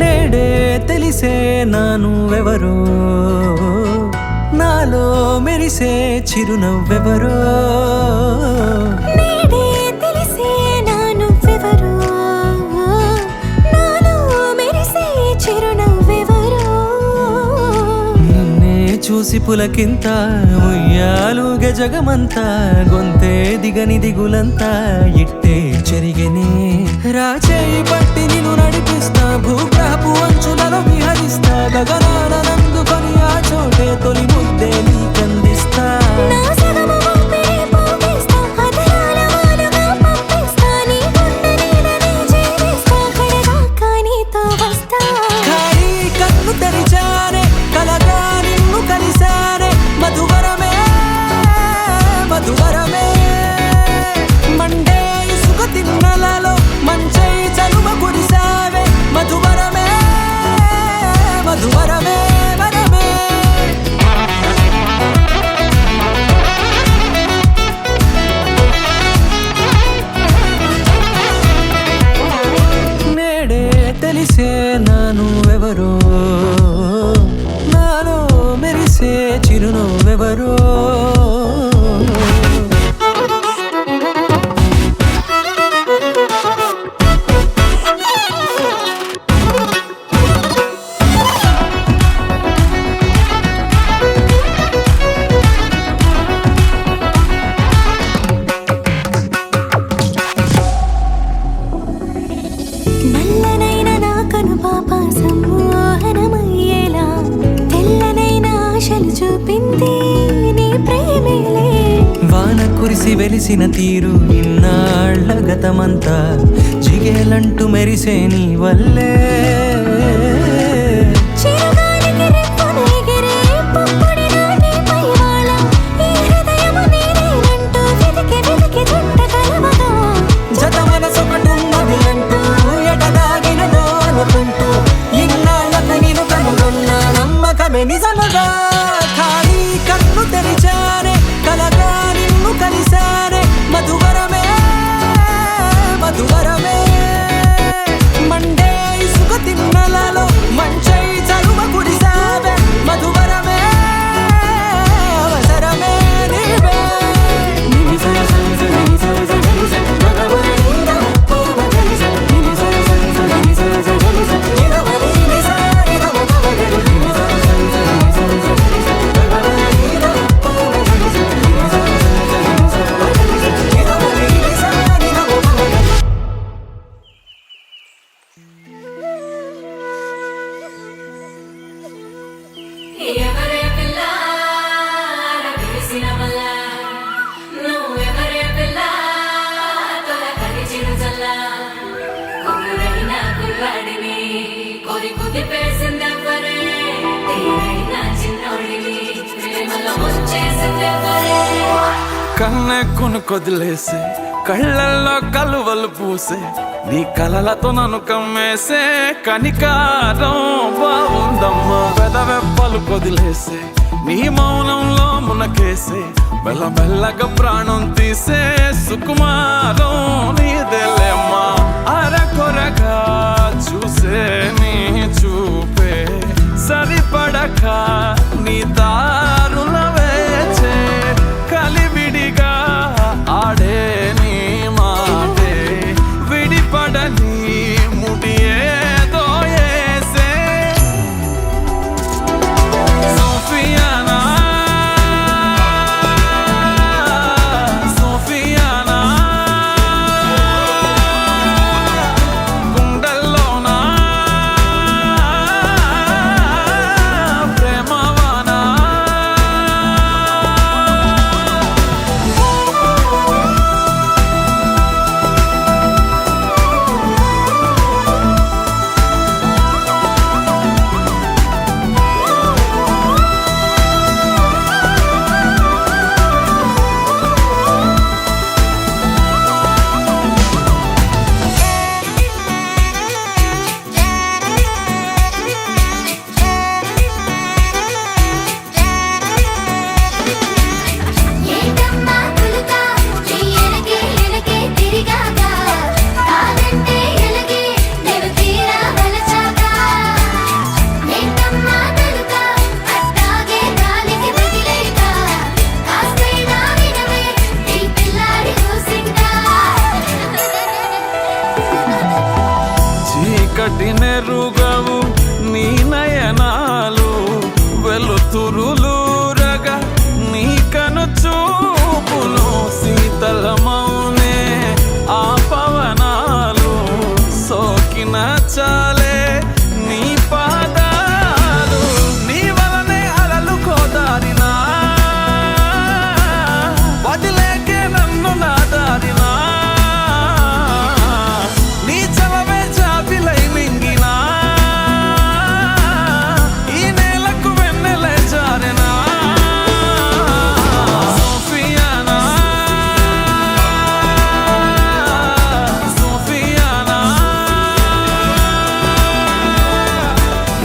నేడే తెలిసే నానువెవరో నాలో మెరిసే చిరునవ్వెవరో నేడే తెలిసే నానువ్వెవరో నాలో మెరిసే చిరునవ్వెవరో నిన్నే చూసి పులకింత ఉయ్యాలుగ జగమంతా గొంతే దిగని దిగులంతా ఇట్టే చెరిగనే రాచేయి పట్టి నిన్ను నడిపిస్తా భూగ్రహపు అంచులలో విహరిస్తా గగనాన నందుకొని ఆ చోటే తొలి ముద్దే నీకందిస్తా నా సగము ఊపిరి పోగిస్తా అదరాల వానగా పంపిస్తా నీ గుండె నీడనే జీవిస్తా కడదాకా నీతో వస్తా ఖాళీ కన్ను తెరిచానే కలగా నిన్ను కలిసానే మధువరమే మధువరమే మండే ఇసుక తిన్నలలో మంచై చలువ కురిసావే మధువరమే మధువరమే వరమే నేడే తెలిసే నానువెవరో నాలో మెరిసే చిరునవ్వెవరో నల్లనైన నా కనుపాప సమ్మోహనమయ్యేలా తెల్లనైన ఆశలు చూపింది నీ ప్రేమేలే వాన కురిసి వెలిసిన తీరు ఇన్నాళ్ళ గతమంతా జిగేలంటూ మెరిసే నీ వల్లే చిరుగాలికి రెప్పను ఎగిరే పుప్పొడిన నీ పైవాళ ఈ హృదయము నీదేనంటూ వెతికి వెతికి జంట కలవగా జత మనసొకటున్నది అంటూ ఎటదాగినదో అనుకుంటూ ఇన్నాళ్ళకు నేను కనుగొన్న నమ్మకమే నిజముగా ఖాళీ కన్ను తెరిచానే కలగా నిన్ను కలిసానే మధువరమే మధువరమే మండే ఇసుక తిన్నలలో మంచై చలువ కురిసావే మధువరమే అవసరమే నీవే ఎవరే పిల్ల అరవేసిన వల్ల నువ్వెవరే పిల్ల తొలకరి చిరుజల్ల కొడురైన కుర్రాడిని కొరి కుదిపేసిందెవ్వరే తీరైన చిన్నోడిని ప్రేమలో ముంచేసిందెవ్వరే కన్నెక్కును కొదిలేసే కళ్ళల్లో కలువలు పూసే నీ కలలతో నన్ను కమ్మేసే కనికారం బాగుందమ్మా పెదవెప్పలు కొదిలేసే నీ మౌనంలో మునకేసే మెల్లమెల్లగా ప్రాణం తీసే సుకుమారం నీదేలేమ్మా అరకొరగా చూసే నీ చూపే సరిపడక నీ దారుల వేచే కలివిడిగా ఆడే నీ మాటే విడిపడని ముడియేదో ఏసే సోఫియానా సోఫియానా గుండెల్లోనా ప్రేమవానా ఏంటమ్మా తులుక నీ ఎనకే ఎనకే తిరిగాక కాదంటే ఎలగే నేను తీరా వలచాక ఏంటమ్మా తులుక అట్టాగే గాలికి వదిలేక కాస్తైనా వినవే నీ పిల్లాడి కూసిందా చీకటి నెరుగవు నీ నయనాలు వెలుతురులూరగా నీ కను చూపులు శీతలమౌనే ఆ పవనాలు సోకిన చాలే నీ పాదాలు నీ వలనే అలలు కోదారినా వదిలేకే నన్ను నాదారినా నీ చలవే చాపిలై మింగినా ఈ నేలకు వెన్నెలే జారెనా సోఫియానా సోఫియానా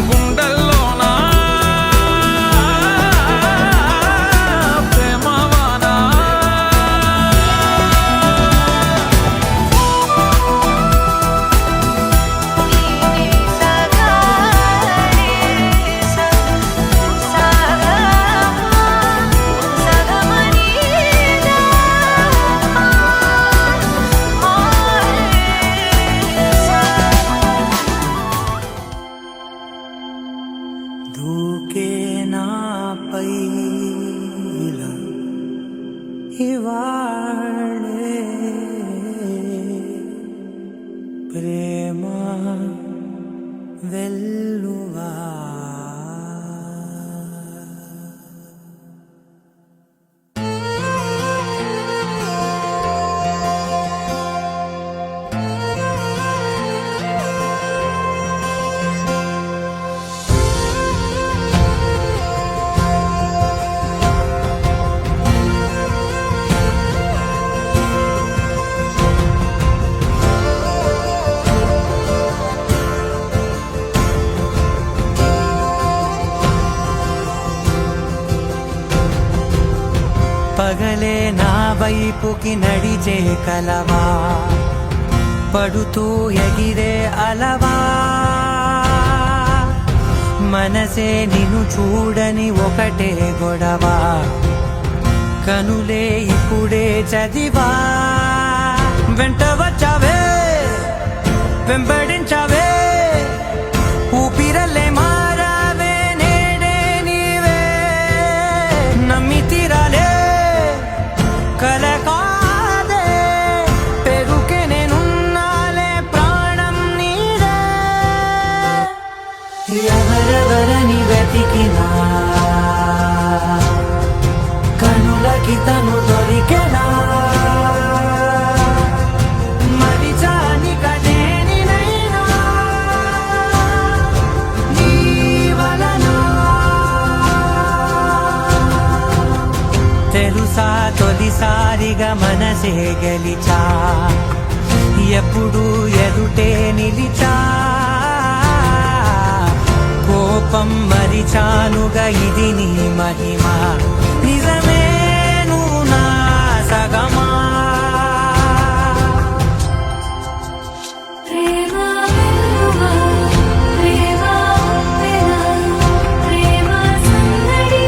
గుండెల్లోనా ప్రేమవానా దూకే నాపై ఇలా ఇవాళే ప్రేమ వెల్లువా పగలే నా వైపుకి నడిచే కలవా పడుతూ ఎగిరే అలవా మనసే నిన్ను చూడని ఒకటే గొడవ కనులే ఇప్పుడే చదివా వెంట వచ్చావే వెంబడించావే ఊపిరల్లే మారావే నేడే నీవే నమ్మి తీరాలే కలకాదే పెరుకే నేనున్నాలే ప్రాణం నీదే ఎవరెవరని వెతికినా కనులకి తను దొరికెనా మరిచాని కదేనినైనా నీ వలన తెలుసా తొలిసారిగా మనసే గెలిచా ఎప్పుడు ఎదుటే నిలిచా కోపం మరిచానుగా ఇది నీ మహిమ నిజమే నువ్వు నా సగమా ప్రేమ వెలువ ప్రేమ వెల ప్రేమ సందడి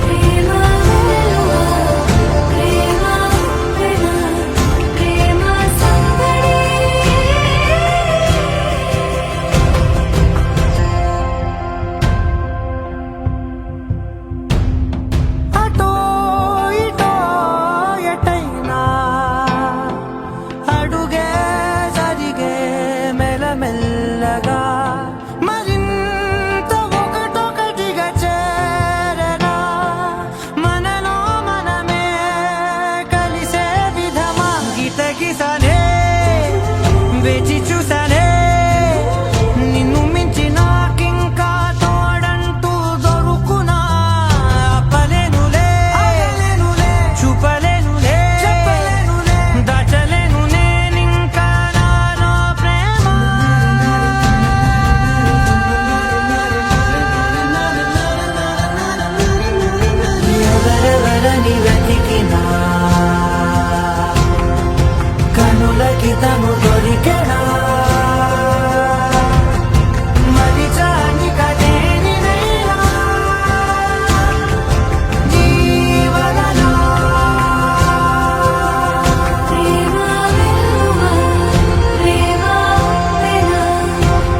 ప్రేమ వెలువ ప్రేమ వెల ప్రేమ సందడి అటో ఇటో ఎటైనా అడుగే జరిగే మెల్లమెల్లగా మరింత ఒకటొకటిగా చేరనా మనలో మనమే కలిసే విధమా గితగిసనే వేచి చూసనే నిన్ను మించి నాకింకా తోడంటూ దొరుకునా ఆపలేనులే చూపలేనులే దాచలేను నేనింకా నాలో ప్రేమ ఎవరెవరని వెతికినా కనులకి తను దొరికెనా మరిచాని కదేనినైనా జీవననా ప్రేమ వెలువ ప్రేమ వెల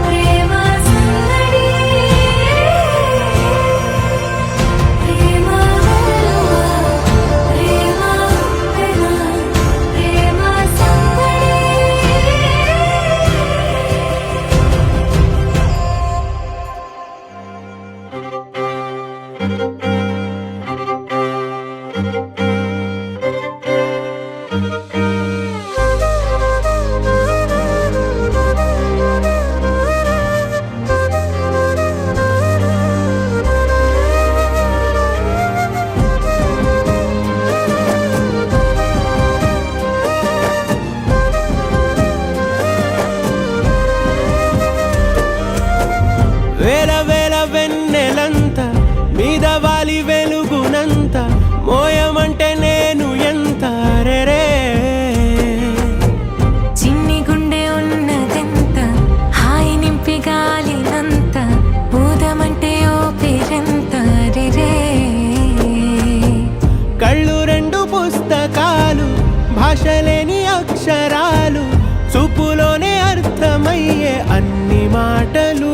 ప్రేమ సందడి ప్రేమ వెలువ ప్రేమ వెల ప్రేమ సందడి వేల వేల వెన్నెలంత మీద వాలి వెలుగునంత మోయమంటే నేను ఎంత రెరే చిన్ని గుండె ఉన్నదెంత హాయి నింపి గాలినంత ఊదమంటే ఓ పేరెంత రే కళ్ళు రెండు పుస్తకాలు భాష లేని అక్షరాలు చూపులోనే అర్థమయ్యే అన్ని మాటలు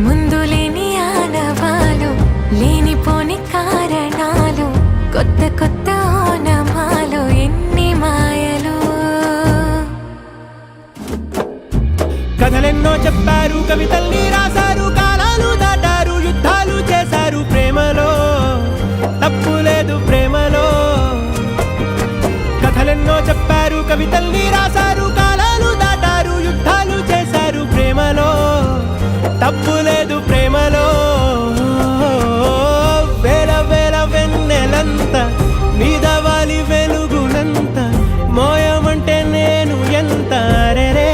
ముందు లేని ఆనవాలు లేనిపోని కారణాలు కొత్త కొత్త ఓనమాలు ఎన్ని మాయలు కథలెన్నో చెప్పారు కవితల్ని రాశారు కాలాలు దాటారు యుద్ధాలు చేశారు ప్రేమలో తప్పు లేదు ప్రేమలో కథలెన్నో చెప్పారు కవితల్ని రాశారు కాలాలు దాటారు యుద్ధాలు చేశారు ప్రేమలో తప్పు లేదు ప్రేమలో వేల వేల వెన్నెలంత మీద వాలి వెలుగునంత మోయమంటే నేను ఎంత రెరే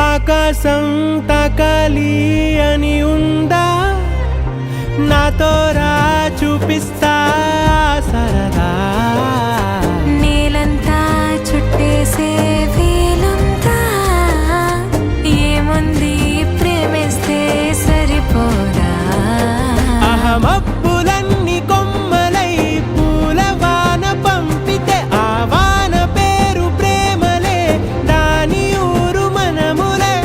ఆకాశం తాకాలి అని ఉందా నాతో రా చూపిస్తా సరదా నేలంతా చుట్టేసే వీలుందా ఏముంది ప్రేమిస్తే సరిపోదా అహమప్పులన్నీ కొమ్మలై పూల వాన పంపితే ఆ వాన పేరు ప్రేమలే దాని ఊరు మనములే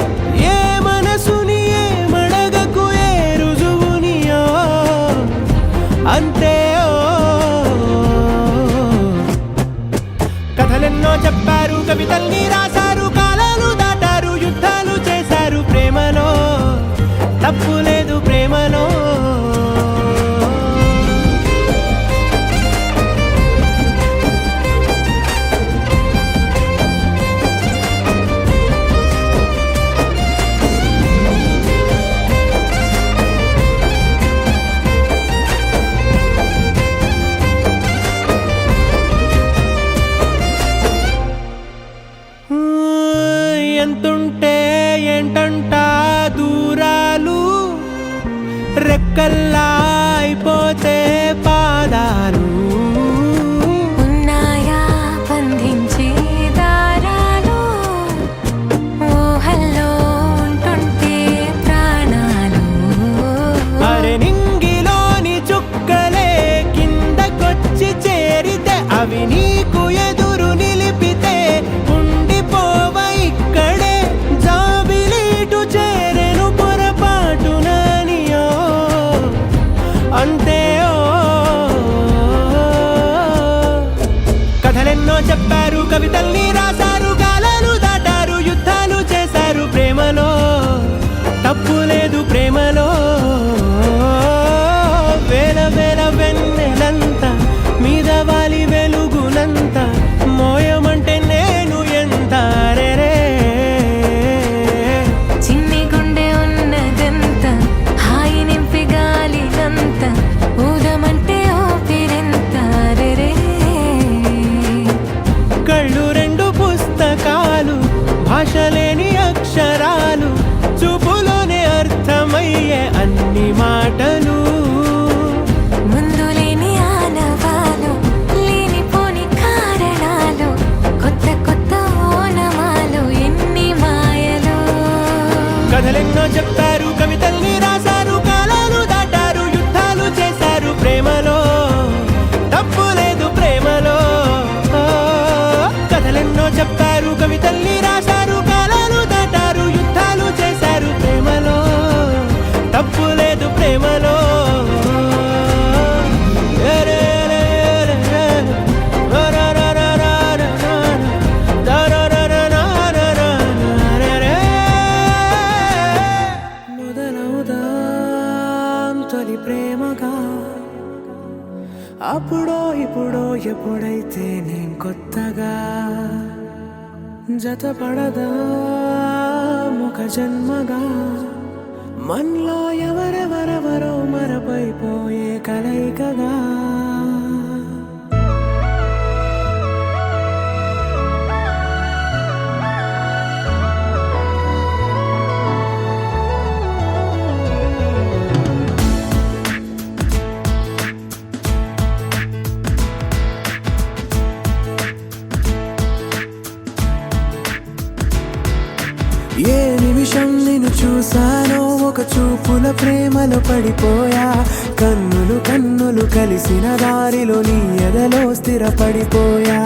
ఏ మనసుని ఏ మడగకు ఏ రుజువునియో అంతే కథలెన్నో చెప్పారు కవితల్ని రాశారు కాలాలు దాటారు యుద్ధాలు చేశారు ప్రేమలో తప్పు లేదు ప్రేమ రెక్కల్లా అయిపోతే పాదాలు ఉన్నాయా బంధించే దారాలు ఊహల్లో ఉంటుంటే ప్రాణాలు అరే నింగిలోని చుక్కలే కిందకొచ్చి చేరితే అవి నీకు ఎదురు నిలిపితే ఉండిపోవ ఇక్కడే జాబిలీటు చేరెను పొరపాటుననియో అంతే కథలెన్నో చెప్పారు కవితల్ని రాశారు కాలాలు దాటారు యుద్ధాలు చేశారు ప్రేమలో తప్పు లేదు ప్రేమలో వేల వేల వెన్నెలంత మీద వాలి వెలుగునంత మోయమంటే నేను ఎంత రే చిన్ని గుండె ఉన్నదంత హాయి నింపి గాలినంత ఊదమంటే ఊపిరెంత రే కళ్ళు రెండు పుస్తకాలు భాష లేని అక్షరాలు చూపులోనే అర్థమయ్యే అన్ని మాటలు ముందు లేని ఆనవాలు లేనిపోని కారణాలు కొత్త కొత్త ఓనమాలు ఎన్ని మాయలు కథలెన్నో చెప్పారు కవితల్ని రాశారు కాలాలు దాటారు యుద్ధాలు చేశారు ప్రేమలో తప్పు లేదు ప్రేమలో కథలెన్నో చెప్పారు కవితల్ని రాశారు కాలాలు దాటారు యుద్ధాలు చేశారు ప్రేమలో తప్పు లేదు ప్రేమలో మొదలవుదాం తొలి ప్రేమగా అప్పుడో ఇప్పుడో ఎప్పుడైతే నేను కొత్తగా జతపడదా ఒక జన్మగా మనలో ఎవరెవరెవరో మరపైపోయే కలయికగా ఏ నిమిషం నిన్ను చూసానో ఒక చూపుల ప్రేమలో పడిపోయా కన్నులు కన్నులు కలిసిన దారిలో నీ ఎదలో స్థిరపడిపోయా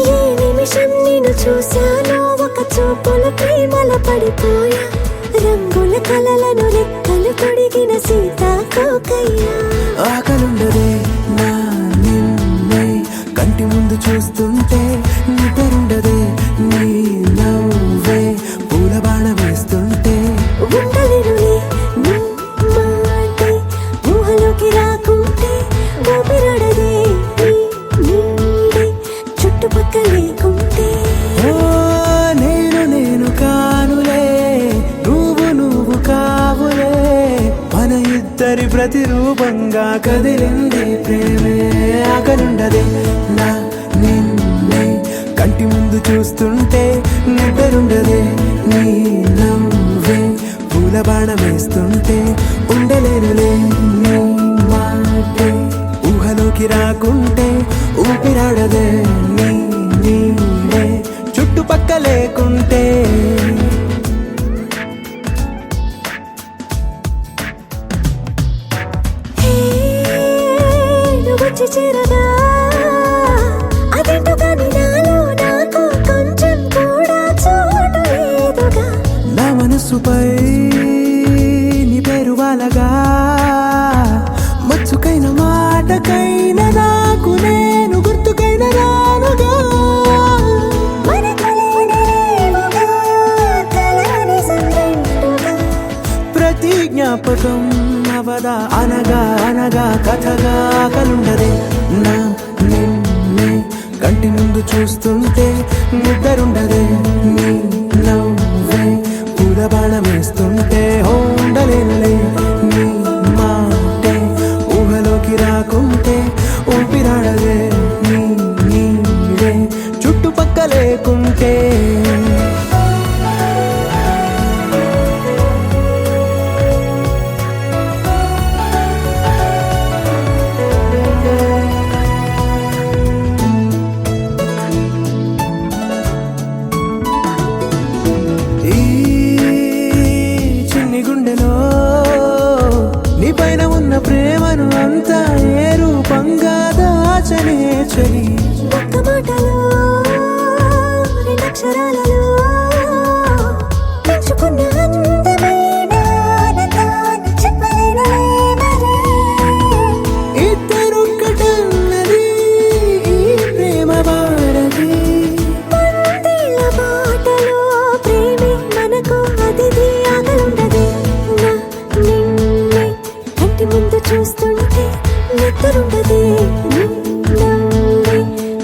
ఏ నిమిషం నేను చూశానో ఒక చూపుల ప్రేమలో పడిపోయా రంగుల కలలను రెక్కలు తొడిగిన సీతాకోకయ్యా ఆకలుండదే నా నిన్నే కంటి ముందు చూస్తుంటే నిద్రుండదే నీ నవ్వే పూల బాణ వేస్తుంటే ఉండలేనులే నీ మాటే ఊహలోకి రాకుంటే ఊపిరాడదే నీ నీడే చుట్టుపక్కల లేకుంటే ఓ నేను కానులే నువ్వు కావులే మన ఇద్దరి ప్రతిరూపంగా కదిలింది ప్రేమే ఆకలుండదే నా నిన్నే కంటి ముందు చూస్తుంటే నిద్రుండదే నీ నవ్వే పూల బాణ వేస్తుంటే ఉండలేనులే నీ మాటే ఊహలోకి రాకుంటే ఊపిరాడదే నీ నీడే చుట్టుపక్క లేకుంటే వచ్చి చేరగా అదేంటో కానీ నాలో నాకు కొంచెం కూడా చోటు లేదుగా నా మనసుపై నీ పేరు వాలగా మచ్చుకైన మాటకైన నాకు నేను గుర్తుకైన రానుగా మన కలయికలేవుగా, కలని సంరెండుగా. ప్రతి జ్ఞాపకం అవదా అనగా అనగా కథగా కలుండదే నా నిన్నే కంటి ముందు చూస్తుంటే నిద్రుండదే నీ నవ్వే పూల బాణం వేస్తుంటే ఉండలేనులే నీ మాటే ఊహలోకి రాకుంటే ఊపిరాడదే నీ నీడే చుట్టుపక్క లేకుంటే ప్రేమను అంతా ఏ రూపంగా దాచనే చలి ఒక్క మాటలో రెండక్షరాలలో పెంచుకున్న అందమైన ఆనందాన్ని చెప్పలేనులే మరి. ఇద్దరొక్కటన్నది ఈ ప్రేమ వాడది వందేళ్ల బాటలో ప్రేమే మనకు అతిథి ఆగలుండదు. నా నిన్నే కంటి ముందు చూస్తుంటే నిద్రుండదే. నిన్నే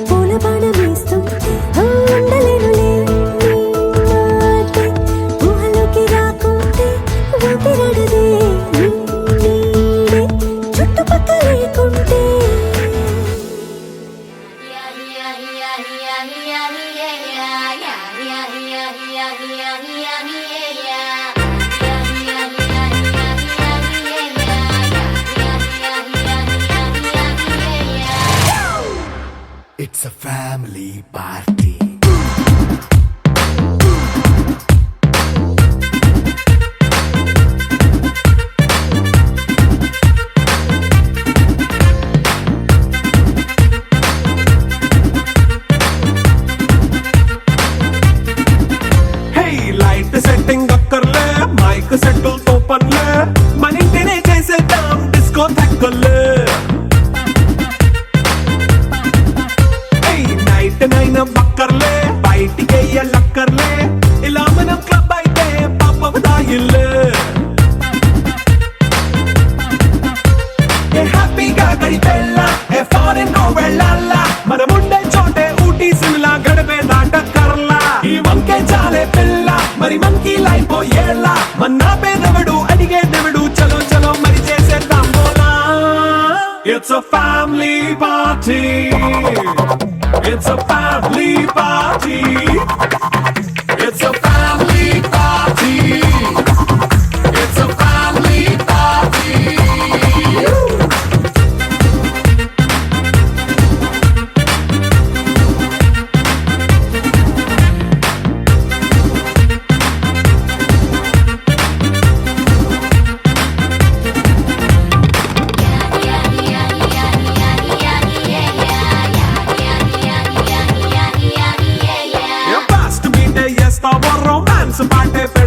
పూల బాణం వేస్తుంటే ఉండలేనులే. నీ మాటే ఊహలోకి రాకుంటే ఊపిరాడదే. నీ నీడే చుట్టుపక్కల లేకుంటే It's a family party. Hey, light setting అక్కర్లే మైక్ సెట్లు తో పనిలే మన ఇంటినే చేసేద్దాం డిస్కో తక్కర్లే నైట్ నైన్ బక్కర్లే బయటికి వెయ్యలక్కర్లే ఇలా మనం క్లబ్ అయితే పాప దాయిల్లే ఏ హ్యాపీగా గడిపెళ్ళ ఏ ఫారెన్ కో వెళ్ళాల మనం ఉండే చోటే ఊటీ సిమ్లా గడిపే దాటక్కర్లా ఈ వంకే చాలే పిల్ల మరి మనకి లైఫ్ ఏళ్ళ మన్నా పేదవడు అడిగే దేవుడు చలో చలో మరి చేసేద్దాం బోలా it's a family party It's a family party. It's a family party. It's a family party. Romance party.